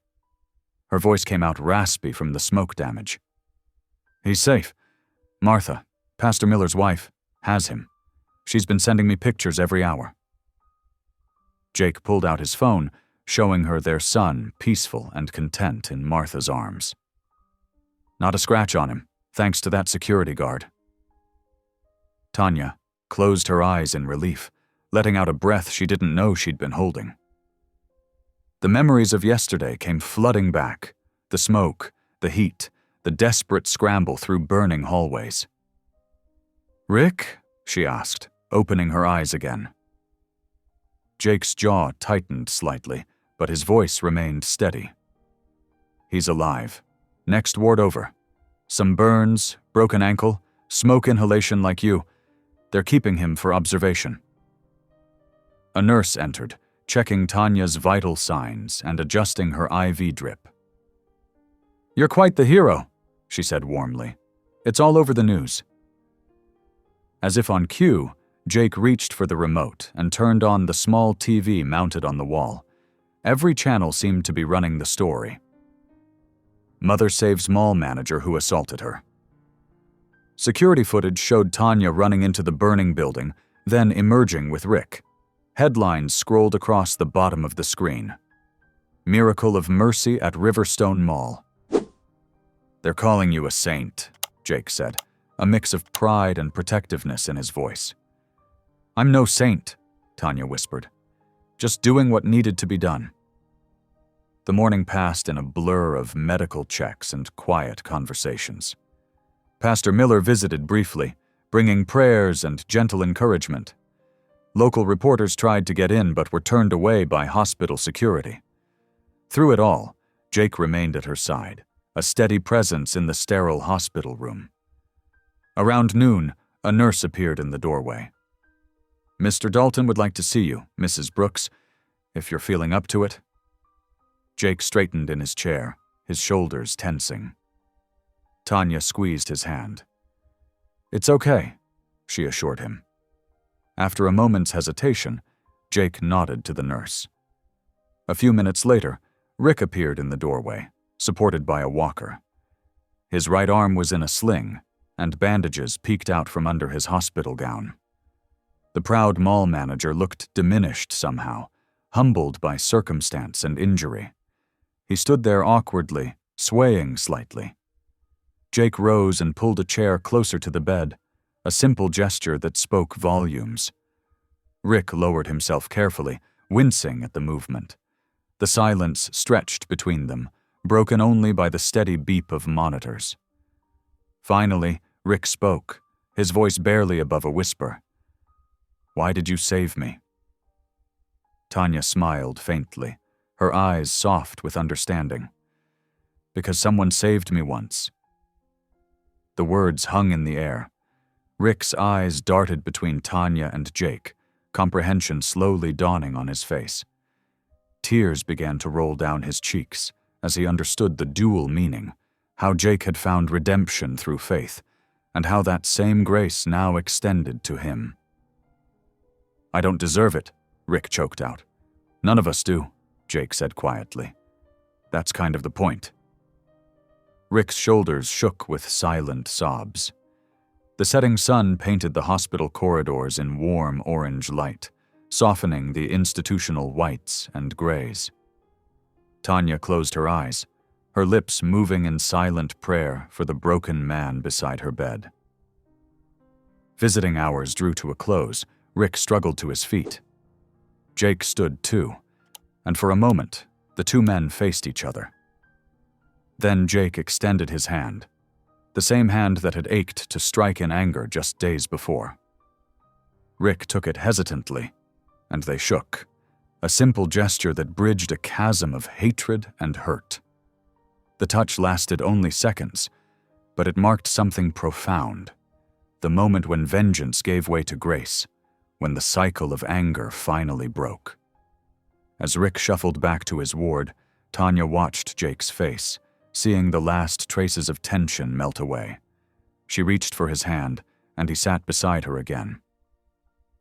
Her voice came out raspy from the smoke damage. "He's safe. Martha, Pastor Miller's wife, has him. She's been sending me pictures every hour." Jake pulled out his phone, showing her their son, peaceful and content in Martha's arms. "Not a scratch on him, thanks to that security guard." Tanya closed her eyes in relief, letting out a breath she didn't know she'd been holding. The memories of yesterday came flooding back, the smoke, the heat, the desperate scramble through burning hallways. "Rick?" she asked, opening her eyes again. Jake's jaw tightened slightly, but his voice remained steady. "He's alive. Next ward over. Some burns, broken ankle, smoke inhalation like you. They're keeping him for observation." A nurse entered, checking Tanya's vital signs and adjusting her IV drip. "You're quite the hero," she said warmly. "It's all over the news." As if on cue, Jake reached for the remote and turned on the small TV mounted on the wall. Every channel seemed to be running the story. Mother saves mall manager who assaulted her. Security footage showed Tanya running into the burning building, then emerging with Rick. Headlines scrolled across the bottom of the screen. "Miracle of Mercy at Riverstone Mall." "They're calling you a saint," Jake said, a mix of pride and protectiveness in his voice. "I'm no saint," Tanya whispered. "Just doing what needed to be done." The morning passed in a blur of medical checks and quiet conversations. Pastor Miller visited briefly, bringing prayers and gentle encouragement. Local reporters tried to get in but were turned away by hospital security. Through it all, Jake remained at her side, a steady presence in the sterile hospital room. Around noon, a nurse appeared in the doorway. "Mr. Dalton would like to see you, Mrs. Brooks, if you're feeling up to it." Jake straightened in his chair, his shoulders tensing. Tanya squeezed his hand. "It's okay," she assured him. After a moment's hesitation, Jake nodded to the nurse. A few minutes later, Rick appeared in the doorway, supported by a walker. His right arm was in a sling, and bandages peeked out from under his hospital gown. The proud mall manager looked diminished somehow, humbled by circumstance and injury. He stood there awkwardly, swaying slightly. Jake rose and pulled a chair closer to the bed, a simple gesture that spoke volumes. Rick lowered himself carefully, wincing at the movement. The silence stretched between them, broken only by the steady beep of monitors. Finally, Rick spoke, his voice barely above a whisper. "Why did you save me?" Tanya smiled faintly, her eyes soft with understanding. "Because someone saved me once." The words hung in the air. Rick's eyes darted between Tanya and Jake, comprehension slowly dawning on his face. Tears began to roll down his cheeks as he understood the dual meaning, how Jake had found redemption through faith, and how that same grace now extended to him. "I don't deserve it," Rick choked out. "None of us do," Jake said quietly. "That's kind of the point." Rick's shoulders shook with silent sobs. The setting sun painted the hospital corridors in warm orange light, softening the institutional whites and grays. Tanya closed her eyes, her lips moving in silent prayer for the broken man beside her bed. Visiting hours drew to a close. Rick struggled to his feet. Jake stood too, and for a moment, the two men faced each other. Then Jake extended his hand, the same hand that had ached to strike in anger just days before. Rick took it hesitantly, and they shook, a simple gesture that bridged a chasm of hatred and hurt. The touch lasted only seconds, but it marked something profound, the moment when vengeance gave way to grace, when the cycle of anger finally broke. As Rick shuffled back to his ward, Tanya watched Jake's face, seeing the last traces of tension melt away. She reached for his hand, and he sat beside her again.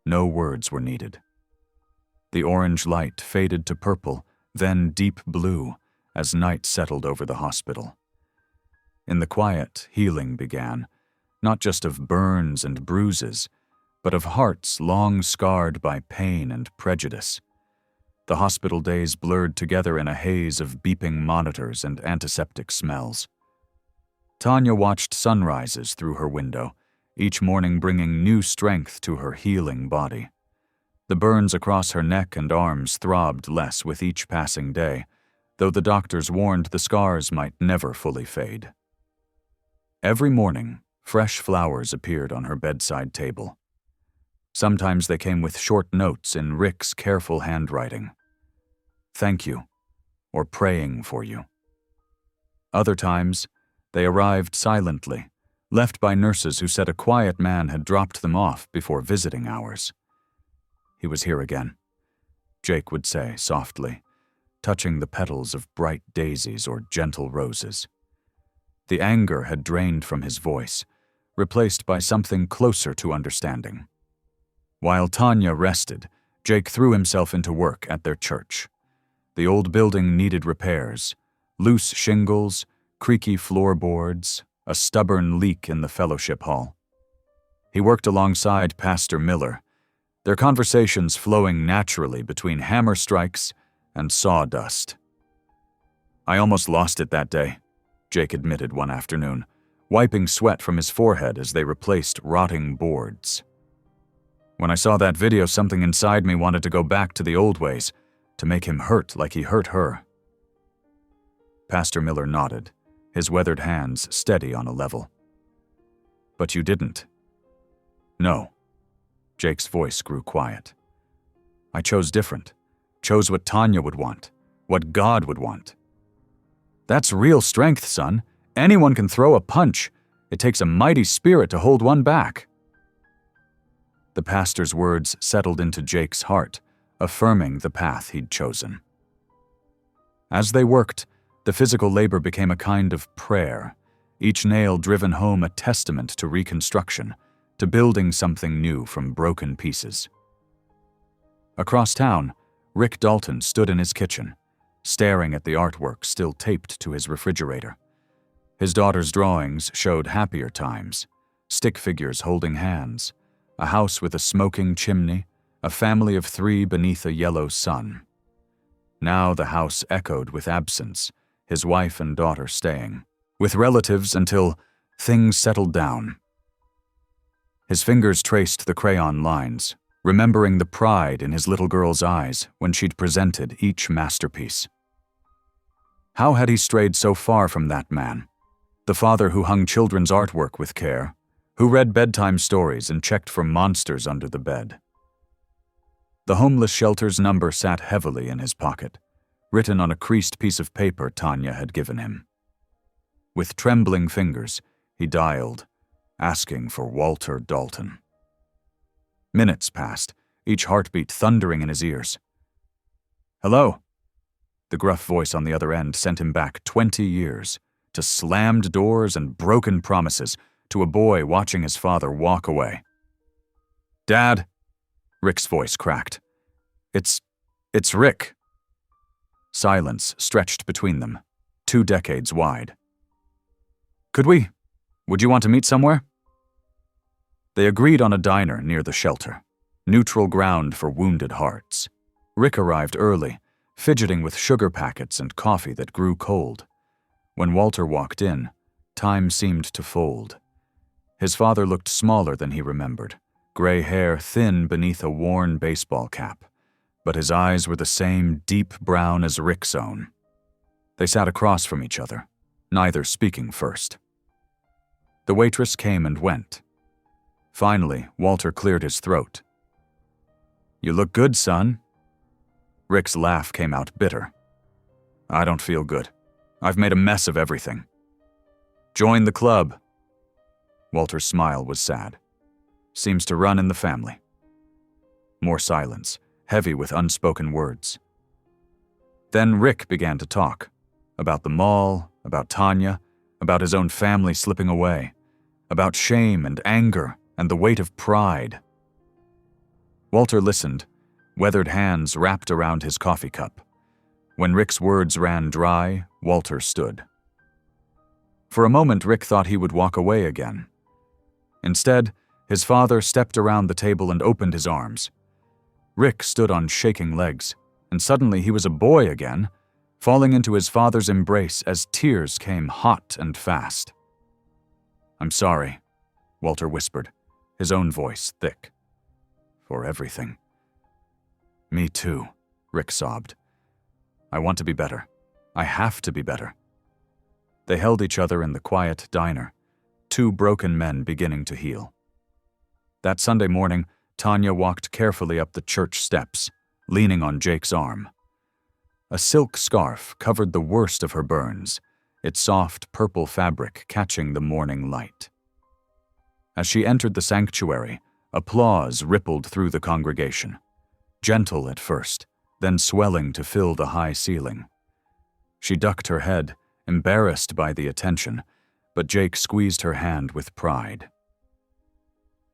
No words were needed. The orange light faded to purple, then deep blue, as night settled over the hospital. In the quiet, healing began, not just of burns and bruises, but of hearts long scarred by pain and prejudice. The hospital days blurred together in a haze of beeping monitors and antiseptic smells. Tanya watched sunrises through her window, each morning bringing new strength to her healing body. The burns across her neck and arms throbbed less with each passing day, though the doctors warned the scars might never fully fade. Every morning, fresh flowers appeared on her bedside table. Sometimes they came with short notes in Rick's careful handwriting. "Thank you," or "praying for you." Other times, they arrived silently, left by nurses who said a quiet man had dropped them off before visiting hours. "He was here again," Jake would say softly, touching the petals of bright daisies or gentle roses. The anger had drained from his voice, replaced by something closer to understanding. While Tanya rested, Jake threw himself into work at their church. The old building needed repairs: loose shingles, creaky floorboards, a stubborn leak in the fellowship hall. He worked alongside Pastor Miller, their conversations flowing naturally between hammer strikes and sawdust. "I almost lost it that day," Jake admitted one afternoon, wiping sweat from his forehead as they replaced rotting boards. "When I saw that video, something inside me wanted to go back to the old ways, to make him hurt like he hurt her." Pastor Miller nodded, his weathered hands steady on a level. "But you didn't." "No." Jake's voice grew quiet. "I chose different. Chose what Tanya would want, what God would want." "That's real strength, son. Anyone can throw a punch. It takes a mighty spirit to hold one back." The pastor's words settled into Jake's heart, affirming the path he'd chosen. As they worked, the physical labor became a kind of prayer, each nail driven home a testament to reconstruction, to building something new from broken pieces. Across town, Rick Dalton stood in his kitchen, staring at the artwork still taped to his refrigerator. His daughter's drawings showed happier times: stick figures holding hands, a house with a smoking chimney, a family of 3 beneath a yellow sun. Now the house echoed with absence, his wife and daughter staying, with relatives until things settled down. His fingers traced the crayon lines, remembering the pride in his little girl's eyes when she'd presented each masterpiece. How had he strayed so far from that man, the father who hung children's artwork with care, who read bedtime stories and checked for monsters under the bed? The homeless shelter's number sat heavily in his pocket, written on a creased piece of paper Tanya had given him. With trembling fingers, he dialed, asking for Walter Dalton. Minutes passed, each heartbeat thundering in his ears. "Hello?" The gruff voice on the other end sent him back 20 years, to slammed doors and broken promises, to a boy watching his father walk away. "Dad," Rick's voice cracked. It's Rick." Silence stretched between them, 2 decades wide. Would you want to meet somewhere?" They agreed on a diner near the shelter, neutral ground for wounded hearts. Rick arrived early, fidgeting with sugar packets and coffee that grew cold. When Walter walked in, time seemed to fold. His father looked smaller than he remembered, gray hair thin beneath a worn baseball cap, but his eyes were the same deep brown as Rick's own. They sat across from each other, neither speaking first. The waitress came and went. Finally, Walter cleared his throat. "You look good, son." Rick's laugh came out bitter. "I don't feel good. I've made a mess of everything." "Join the club." Walter's smile was sad. "Seems to run in the family." More silence, heavy with unspoken words. Then Rick began to talk. About the mall, about Tanya, about his own family slipping away, about shame and anger and the weight of pride. Walter listened, weathered hands wrapped around his coffee cup. When Rick's words ran dry, Walter stood. For a moment, Rick thought he would walk away again. Instead, his father stepped around the table and opened his arms. Rick stood on shaking legs, and suddenly he was a boy again, falling into his father's embrace as tears came hot and fast. "I'm sorry," Walter whispered, his own voice thick. "For everything." "Me too," Rick sobbed. "I want to be better. I have to be better." They held each other in the quiet diner, two broken men beginning to heal. That Sunday morning, Tanya walked carefully up the church steps, leaning on Jake's arm. A silk scarf covered the worst of her burns, its soft purple fabric catching the morning light. As she entered the sanctuary, applause rippled through the congregation, gentle at first, then swelling to fill the high ceiling. She ducked her head, embarrassed by the attention, but Jake squeezed her hand with pride.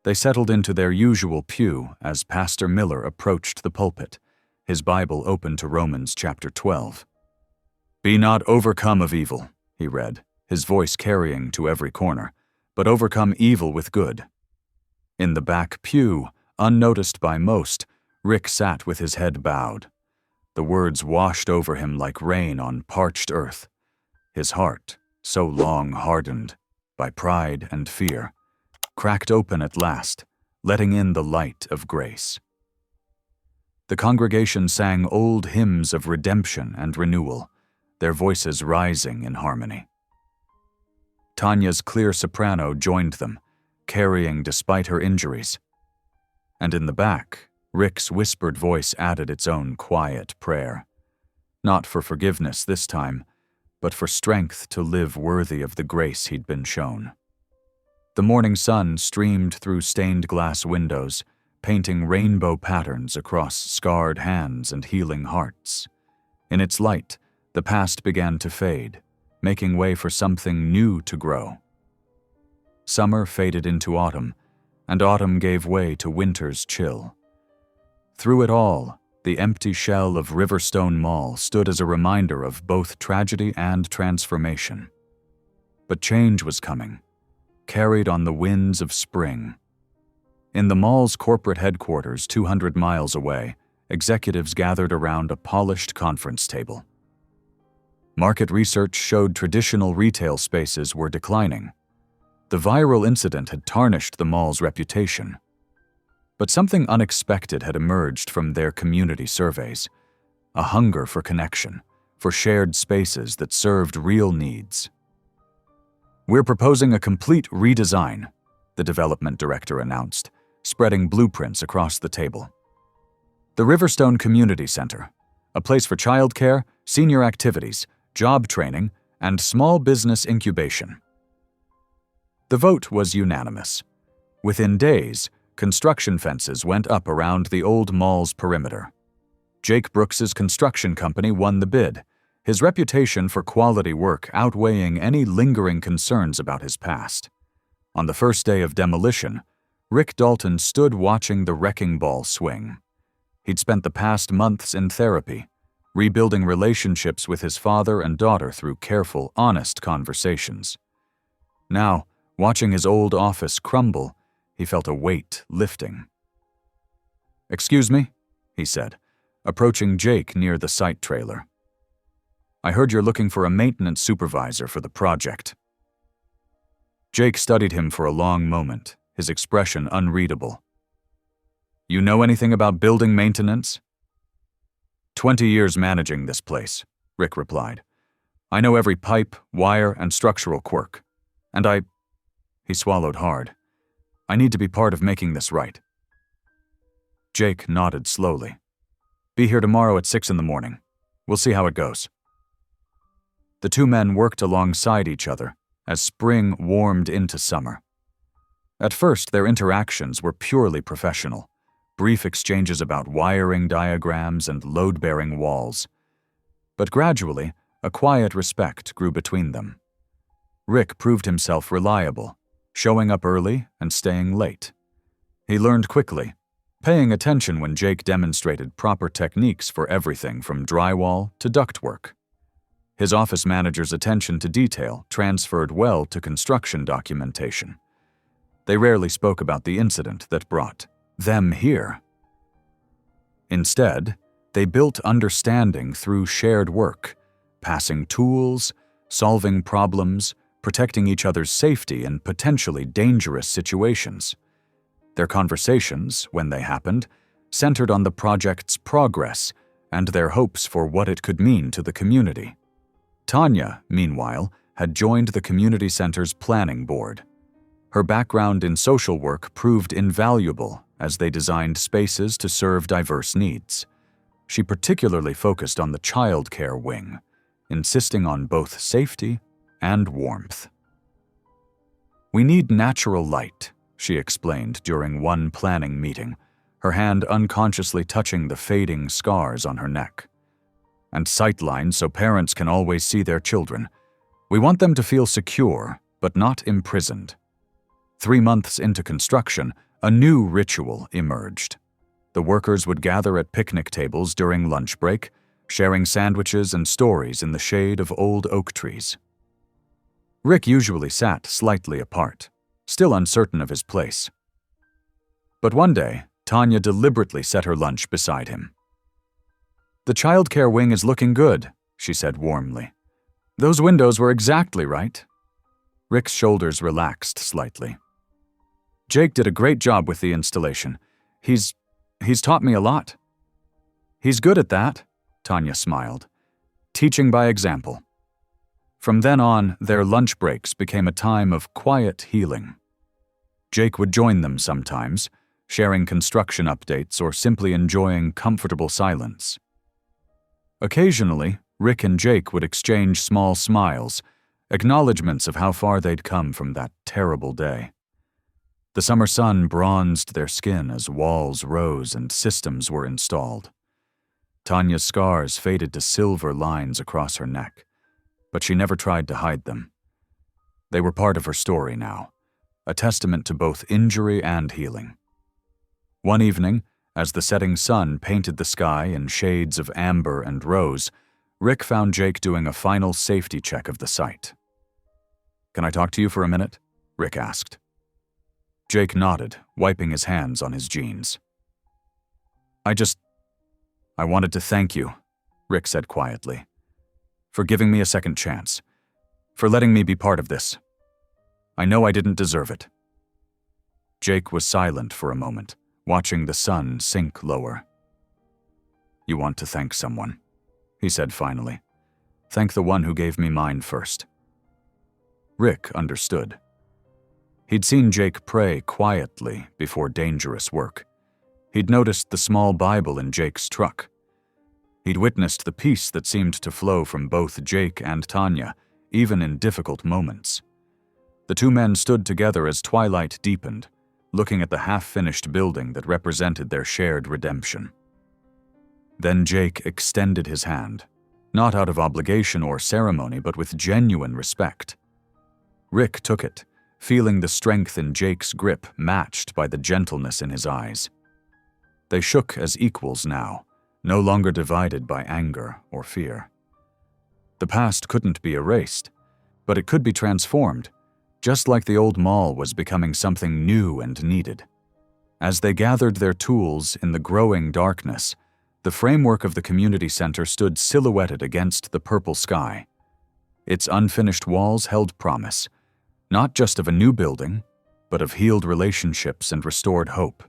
They settled into their usual pew as Pastor Miller approached the pulpit, his Bible open to Romans chapter 12. "Be not overcome of evil," he read, his voice carrying to every corner, "but overcome evil with good." In the back pew, unnoticed by most, Rick sat with his head bowed. The words washed over him like rain on parched earth. His heart, so long hardened by pride and fear, cracked open at last, letting in the light of grace. The congregation sang old hymns of redemption and renewal, their voices rising in harmony. Tanya's clear soprano joined them, carrying despite her injuries. And in the back, Rick's whispered voice added its own quiet prayer. Not for forgiveness this time, but for strength to live worthy of the grace he'd been shown. The morning sun streamed through stained glass windows, painting rainbow patterns across scarred hands and healing hearts. In its light, the past began to fade, making way for something new to grow. Summer faded into autumn, and autumn gave way to winter's chill. Through it all, the empty shell of Riverstone Mall stood as a reminder of both tragedy and transformation. But change was coming, carried on the winds of spring. In the mall's corporate headquarters 200 miles away, executives gathered around a polished conference table. Market research showed traditional retail spaces were declining. The viral incident had tarnished the mall's reputation. But something unexpected had emerged from their community surveys, a hunger for connection, for shared spaces that served real needs. "We're proposing a complete redesign," the development director announced, spreading blueprints across the table. "The Riverstone Community Center, a place for childcare, senior activities, job training, and small business incubation." The vote was unanimous. Within days, construction fences went up around the old mall's perimeter. Jake Brooks's construction company won the bid, his reputation for quality work outweighing any lingering concerns about his past. On the first day of demolition, Rick Dalton stood watching the wrecking ball swing. He'd spent the past months in therapy, rebuilding relationships with his father and daughter through careful, honest conversations. Now, watching his old office crumble, he felt a weight lifting. "Excuse me," he said, approaching Jake near the site trailer. "I heard you're looking for a maintenance supervisor for the project." Jake studied him for a long moment, his expression unreadable. "You know anything about building maintenance?" 20 years managing this place," Rick replied. "I know every pipe, wire, and structural quirk. And He swallowed hard. "I need to be part of making this right." Jake nodded slowly. "Be here tomorrow at 6 in the morning. We'll see how it goes." The two men worked alongside each other as spring warmed into summer. At first, their interactions were purely professional, brief exchanges about wiring diagrams and load-bearing walls. But gradually, a quiet respect grew between them. Rick proved himself reliable, showing up early and staying late. He learned quickly, paying attention when Jake demonstrated proper techniques for everything from drywall to ductwork. His office manager's attention to detail transferred well to construction documentation. They rarely spoke about the incident that brought them here. Instead, they built understanding through shared work, passing tools, solving problems, protecting each other's safety in potentially dangerous situations. Their conversations, when they happened, centered on the project's progress and their hopes for what it could mean to the community. Tanya, meanwhile, had joined the community center's planning board. Her background in social work proved invaluable as they designed spaces to serve diverse needs. She particularly focused on the child care wing, insisting on both safety and warmth. "We need natural light," she explained during one planning meeting, her hand unconsciously touching the fading scars on her neck. "And sight lines so parents can always see their children. We want them to feel secure, but not imprisoned." 3 months into construction, a new ritual emerged. The workers would gather at picnic tables during lunch break, sharing sandwiches and stories in the shade of old oak trees. Rick usually sat slightly apart, still uncertain of his place. But one day, Tanya deliberately set her lunch beside him. "The childcare wing is looking good," she said warmly. "Those windows were exactly right." Rick's shoulders relaxed slightly. "Jake did a great job with the installation. He's taught me a lot." "He's good at that," Tanya smiled. "Teaching by example." From then on, their lunch breaks became a time of quiet healing. Jake would join them sometimes, sharing construction updates or simply enjoying comfortable silence. Occasionally, Rick and Jake would exchange small smiles, acknowledgments of how far they'd come from that terrible day. The summer sun bronzed their skin as walls rose and systems were installed. Tanya's scars faded to silver lines across her neck, but she never tried to hide them. They were part of her story now, a testament to both injury and healing. One evening, as the setting sun painted the sky in shades of amber and rose, Rick found Jake doing a final safety check of the site. "Can I talk to you for a minute?" Rick asked. Jake nodded, wiping his hands on his jeans. I wanted to thank you," Rick said quietly, "for giving me a second chance, for letting me be part of this. I know I didn't deserve it." Jake was silent for a moment, watching the sun sink lower. "You want to thank someone," he said finally. "Thank the one who gave me mine first." Rick understood. He'd seen Jake pray quietly before dangerous work. He'd noticed the small Bible in Jake's truck. He'd witnessed the peace that seemed to flow from both Jake and Tanya, even in difficult moments. The two men stood together as twilight deepened, looking at the half-finished building that represented their shared redemption. Then Jake extended his hand, not out of obligation or ceremony, but with genuine respect. Rick took it, feeling the strength in Jake's grip matched by the gentleness in his eyes. They shook as equals now, no longer divided by anger or fear. The past couldn't be erased, but it could be transformed, just like the old mall was becoming something new and needed. As they gathered their tools in the growing darkness, The framework of the community center stood silhouetted against the purple sky. Its unfinished walls held promise, not just of a new building, but of healed relationships and restored hope.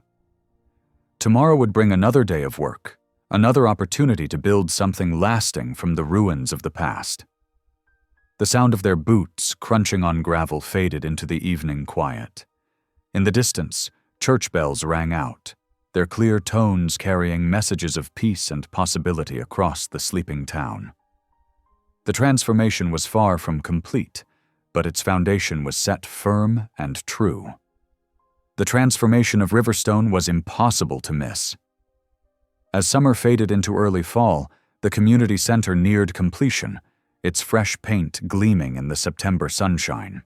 Tomorrow would bring another day of work, another opportunity to build something lasting from the ruins of the past. The sound of their boots crunching on gravel faded into the evening quiet. In the distance, church bells rang out, their clear tones carrying messages of peace and possibility across the sleeping town. The transformation was far from complete, but its foundation was set firm and true. The transformation of Riverstone was impossible to miss. As summer faded into early fall, the community center neared completion, its fresh paint gleaming in the September sunshine.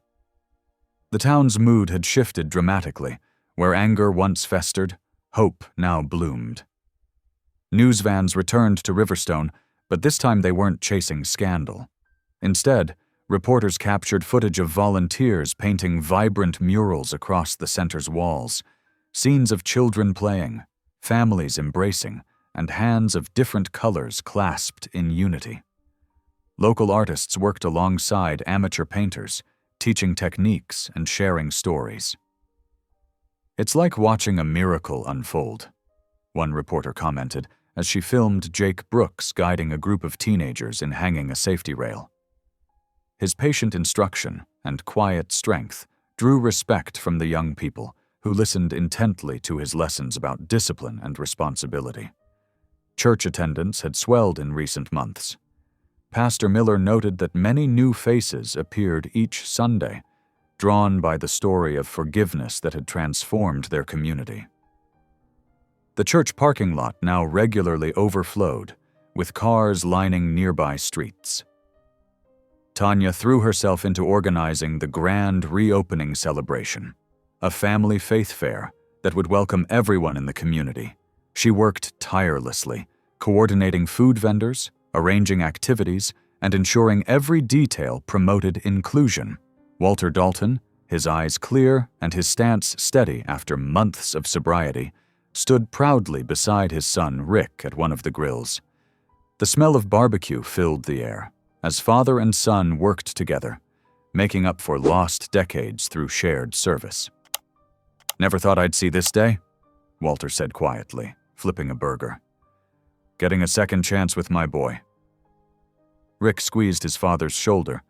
The town's mood had shifted dramatically. Where anger once festered, hope now bloomed. News vans returned to Riverstone, but this time they weren't chasing scandal. Instead, reporters captured footage of volunteers painting vibrant murals across the center's walls, scenes of children playing, families embracing, and hands of different colors clasped in unity. Local artists worked alongside amateur painters, teaching techniques and sharing stories. "It's like watching a miracle unfold," one reporter commented as she filmed Jake Brooks guiding a group of teenagers in hanging a safety rail. His patient instruction and quiet strength drew respect from the young people, who listened intently to his lessons about discipline and responsibility. Church attendance had swelled in recent months. Pastor Miller noted that many new faces appeared each Sunday, drawn by the story of forgiveness that had transformed their community. The church parking lot now regularly overflowed, with cars lining nearby streets. Tanya threw herself into organizing the grand reopening celebration, a family faith fair that would welcome everyone in the community. She worked tirelessly, coordinating food vendors, arranging activities, and ensuring every detail promoted inclusion. Walter Dalton, his eyes clear and his stance steady after months of sobriety, stood proudly beside his son Rick at one of the grills. The smell of barbecue filled the air as father and son worked together, making up for lost decades through shared service. "Never thought I'd see this day," Walter said quietly, flipping a burger. "Getting a second chance with my boy." Rick squeezed his father's shoulder,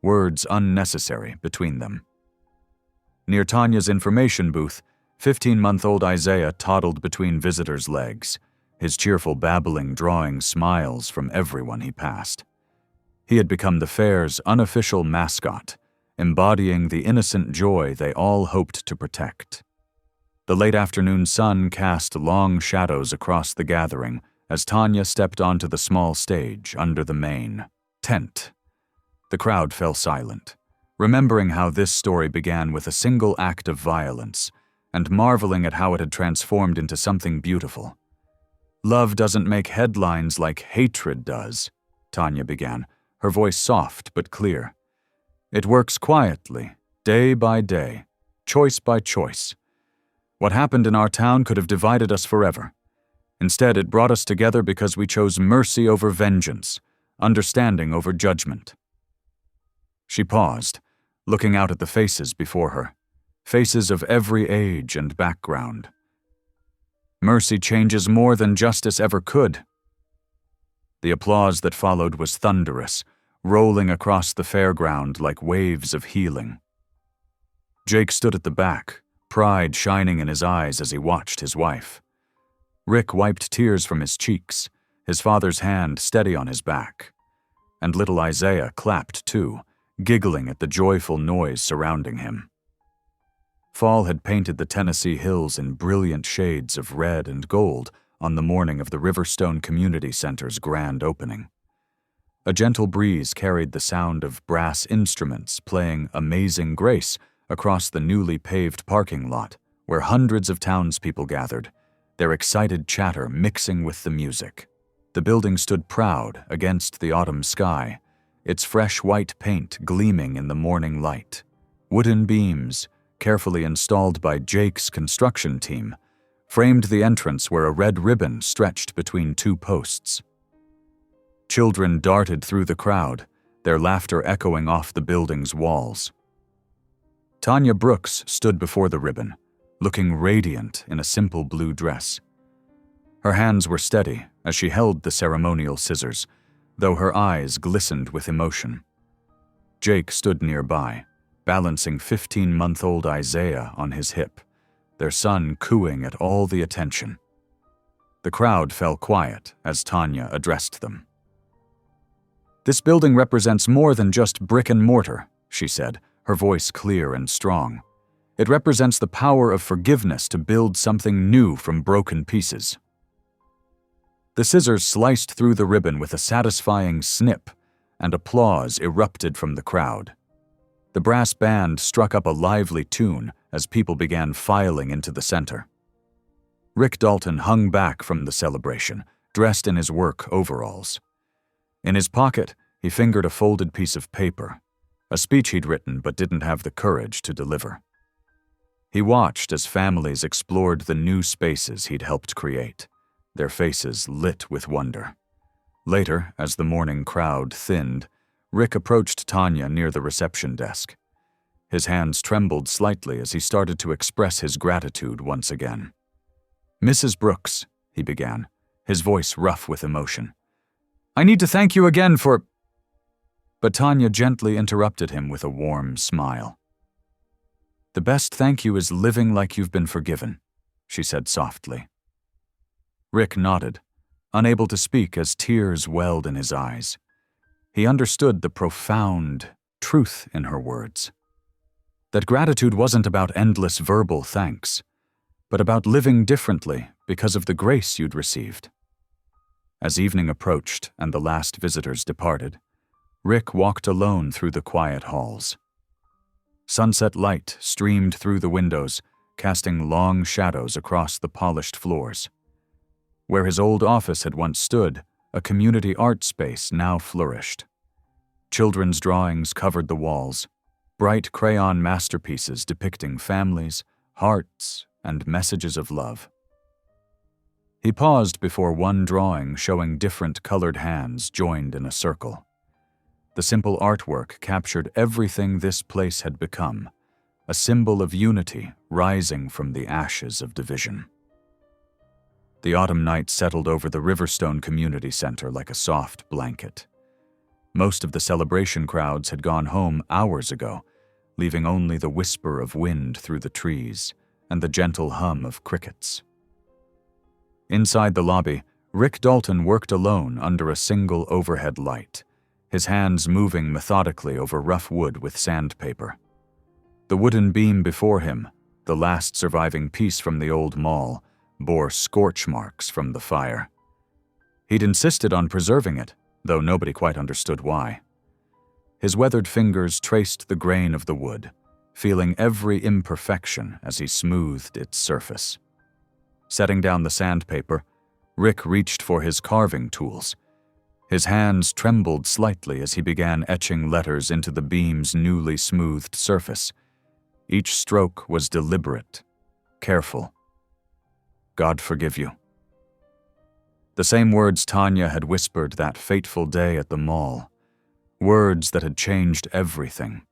words unnecessary between them. Near Tanya's information booth, 15-month-old Isaiah toddled between visitors' legs, his cheerful babbling drawing smiles from everyone he passed. He had become the fair's unofficial mascot, embodying the innocent joy they all hoped to protect. The late afternoon sun cast long shadows across the gathering as Tanya stepped onto the small stage under the main tent. The crowd fell silent, remembering how this story began with a single act of violence and marveling at how it had transformed into something beautiful. "Love doesn't make headlines like hatred does," Tanya began, her voice soft but clear. "It works quietly, day by day, choice by choice. What happened in our town could have divided us forever. Instead, it brought us together because we chose mercy over vengeance, understanding over judgment." She paused, looking out at the faces before her, faces of every age and background. "Mercy changes more than justice ever could." The applause that followed was thunderous, rolling across the fairground like waves of healing. Jake stood at the back, pride shining in his eyes as he watched his wife. Rick wiped tears from his cheeks, his father's hand steady on his back. And little Isaiah clapped too, giggling at the joyful noise surrounding him. Fall had painted the Tennessee hills in brilliant shades of red and gold on the morning of the Riverstone Community Center's grand opening. A gentle breeze carried the sound of brass instruments playing Amazing Grace across the newly paved parking lot where hundreds of townspeople gathered, their excited chatter mixing with the music. The building stood proud against the autumn sky, its fresh white paint gleaming in the morning light. Wooden beams, carefully installed by Jake's construction team, framed the entrance where a red ribbon stretched between two posts. Children darted through the crowd, their laughter echoing off the building's walls. Tanya Brooks stood before the ribbon, looking radiant in a simple blue dress. Her hands were steady as she held the ceremonial scissors, though her eyes glistened with emotion. Jake stood nearby, balancing 15-month-old Isaiah on his hip, their son cooing at all the attention. The crowd fell quiet as Tanya addressed them. "This building represents more than just brick and mortar," she said, her voice clear and strong. "It represents the power of forgiveness to build something new from broken pieces." The scissors sliced through the ribbon with a satisfying snip, and applause erupted from the crowd. The brass band struck up a lively tune as people began filing into the center. Rick Dalton hung back from the celebration, dressed in his work overalls. In his pocket, he fingered a folded piece of paper, a speech he'd written but didn't have the courage to deliver. He watched as families explored the new spaces he'd helped create, their faces lit with wonder. Later, as the morning crowd thinned, Rick approached Tanya near the reception desk. His hands trembled slightly as he started to express his gratitude once again. "Mrs. Brooks," he began, his voice rough with emotion, "I need to thank you again for—" But Tanya gently interrupted him with a warm smile. "The best thank you is living like you've been forgiven," she said softly. Rick nodded, unable to speak as tears welled in his eyes. He understood the profound truth in her words. That gratitude wasn't about endless verbal thanks, but about living differently because of the grace you'd received. As evening approached and the last visitors departed, Rick walked alone through the quiet halls. Sunset light streamed through the windows, casting long shadows across the polished floors. Where his old office had once stood, a community art space now flourished. Children's drawings covered the walls, bright crayon masterpieces depicting families, hearts, and messages of love. He paused before one drawing showing different colored hands joined in a circle. The simple artwork captured everything this place had become, a symbol of unity rising from the ashes of division. The autumn night settled over the Riverstone Community Center like a soft blanket. Most of the celebration crowds had gone home hours ago, leaving only the whisper of wind through the trees and the gentle hum of crickets. Inside the lobby, Rick Dalton worked alone under a single overhead light, his hands moving methodically over rough wood with sandpaper. The wooden beam before him, the last surviving piece from the old mall, bore scorch marks from the fire. He'd insisted on preserving it, though nobody quite understood why. His weathered fingers traced the grain of the wood, feeling every imperfection as he smoothed its surface. Setting down the sandpaper, Rick reached for his carving tools. His hands trembled slightly as he began etching letters into the beam's newly smoothed surface. Each stroke was deliberate, careful. "God forgive you." The same words Tanya had whispered that fateful day at the mall, words that had changed everything.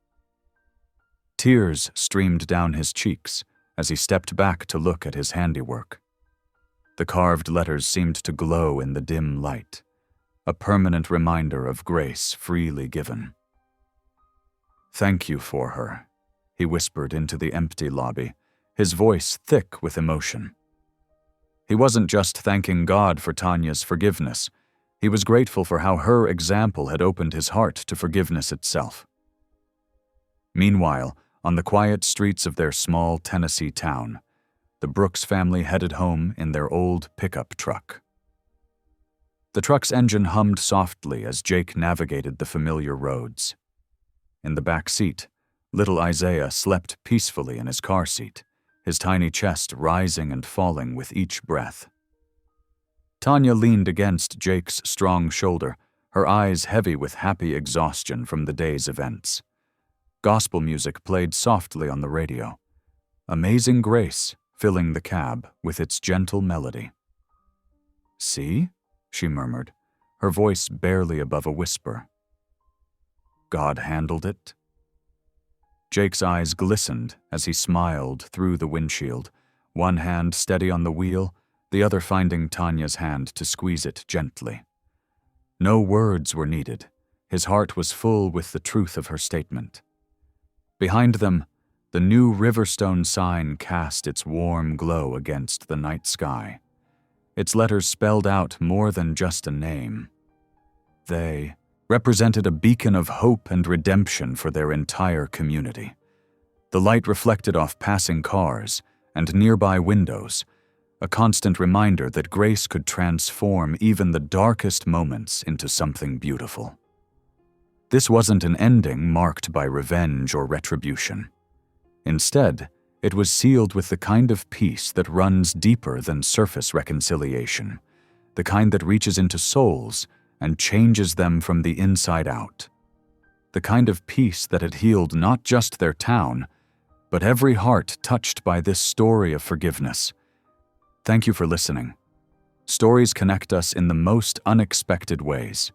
Tears streamed down his cheeks as he stepped back to look at his handiwork. The carved letters seemed to glow in the dim light, a permanent reminder of grace freely given. "Thank you for her," he whispered into the empty lobby, his voice thick with emotion. He wasn't just thanking God for Tanya's forgiveness. He was grateful for how her example had opened his heart to forgiveness itself. Meanwhile, on the quiet streets of their small Tennessee town, the Brooks family headed home in their old pickup truck. The truck's engine hummed softly as Jake navigated the familiar roads. In the back seat, little Isaiah slept peacefully in his car seat, his tiny chest rising and falling with each breath. Tanya leaned against Jake's strong shoulder, her eyes heavy with happy exhaustion from the day's events. Gospel music played softly on the radio. "Amazing Grace" filling the cab with its gentle melody. "See?" she murmured, her voice barely above a whisper. "God handled it?" Jake's eyes glistened as he smiled through the windshield, one hand steady on the wheel, the other finding Tanya's hand to squeeze it gently. No words were needed. His heart was full with the truth of her statement. Behind them, the new Riverstone sign cast its warm glow against the night sky. Its letters spelled out more than just a name. They represented a beacon of hope and redemption for their entire community. The light reflected off passing cars and nearby windows, a constant reminder that grace could transform even the darkest moments into something beautiful. This wasn't an ending marked by revenge or retribution. Instead, it was sealed with the kind of peace that runs deeper than surface reconciliation, the kind that reaches into souls and changes them from the inside out. The kind of peace that had healed not just their town, but every heart touched by this story of forgiveness. Thank you for listening. Stories connect us in the most unexpected ways.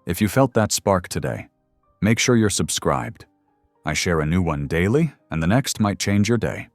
If you felt that spark today, make sure you're subscribed. I share a new one daily, and the next might change your day.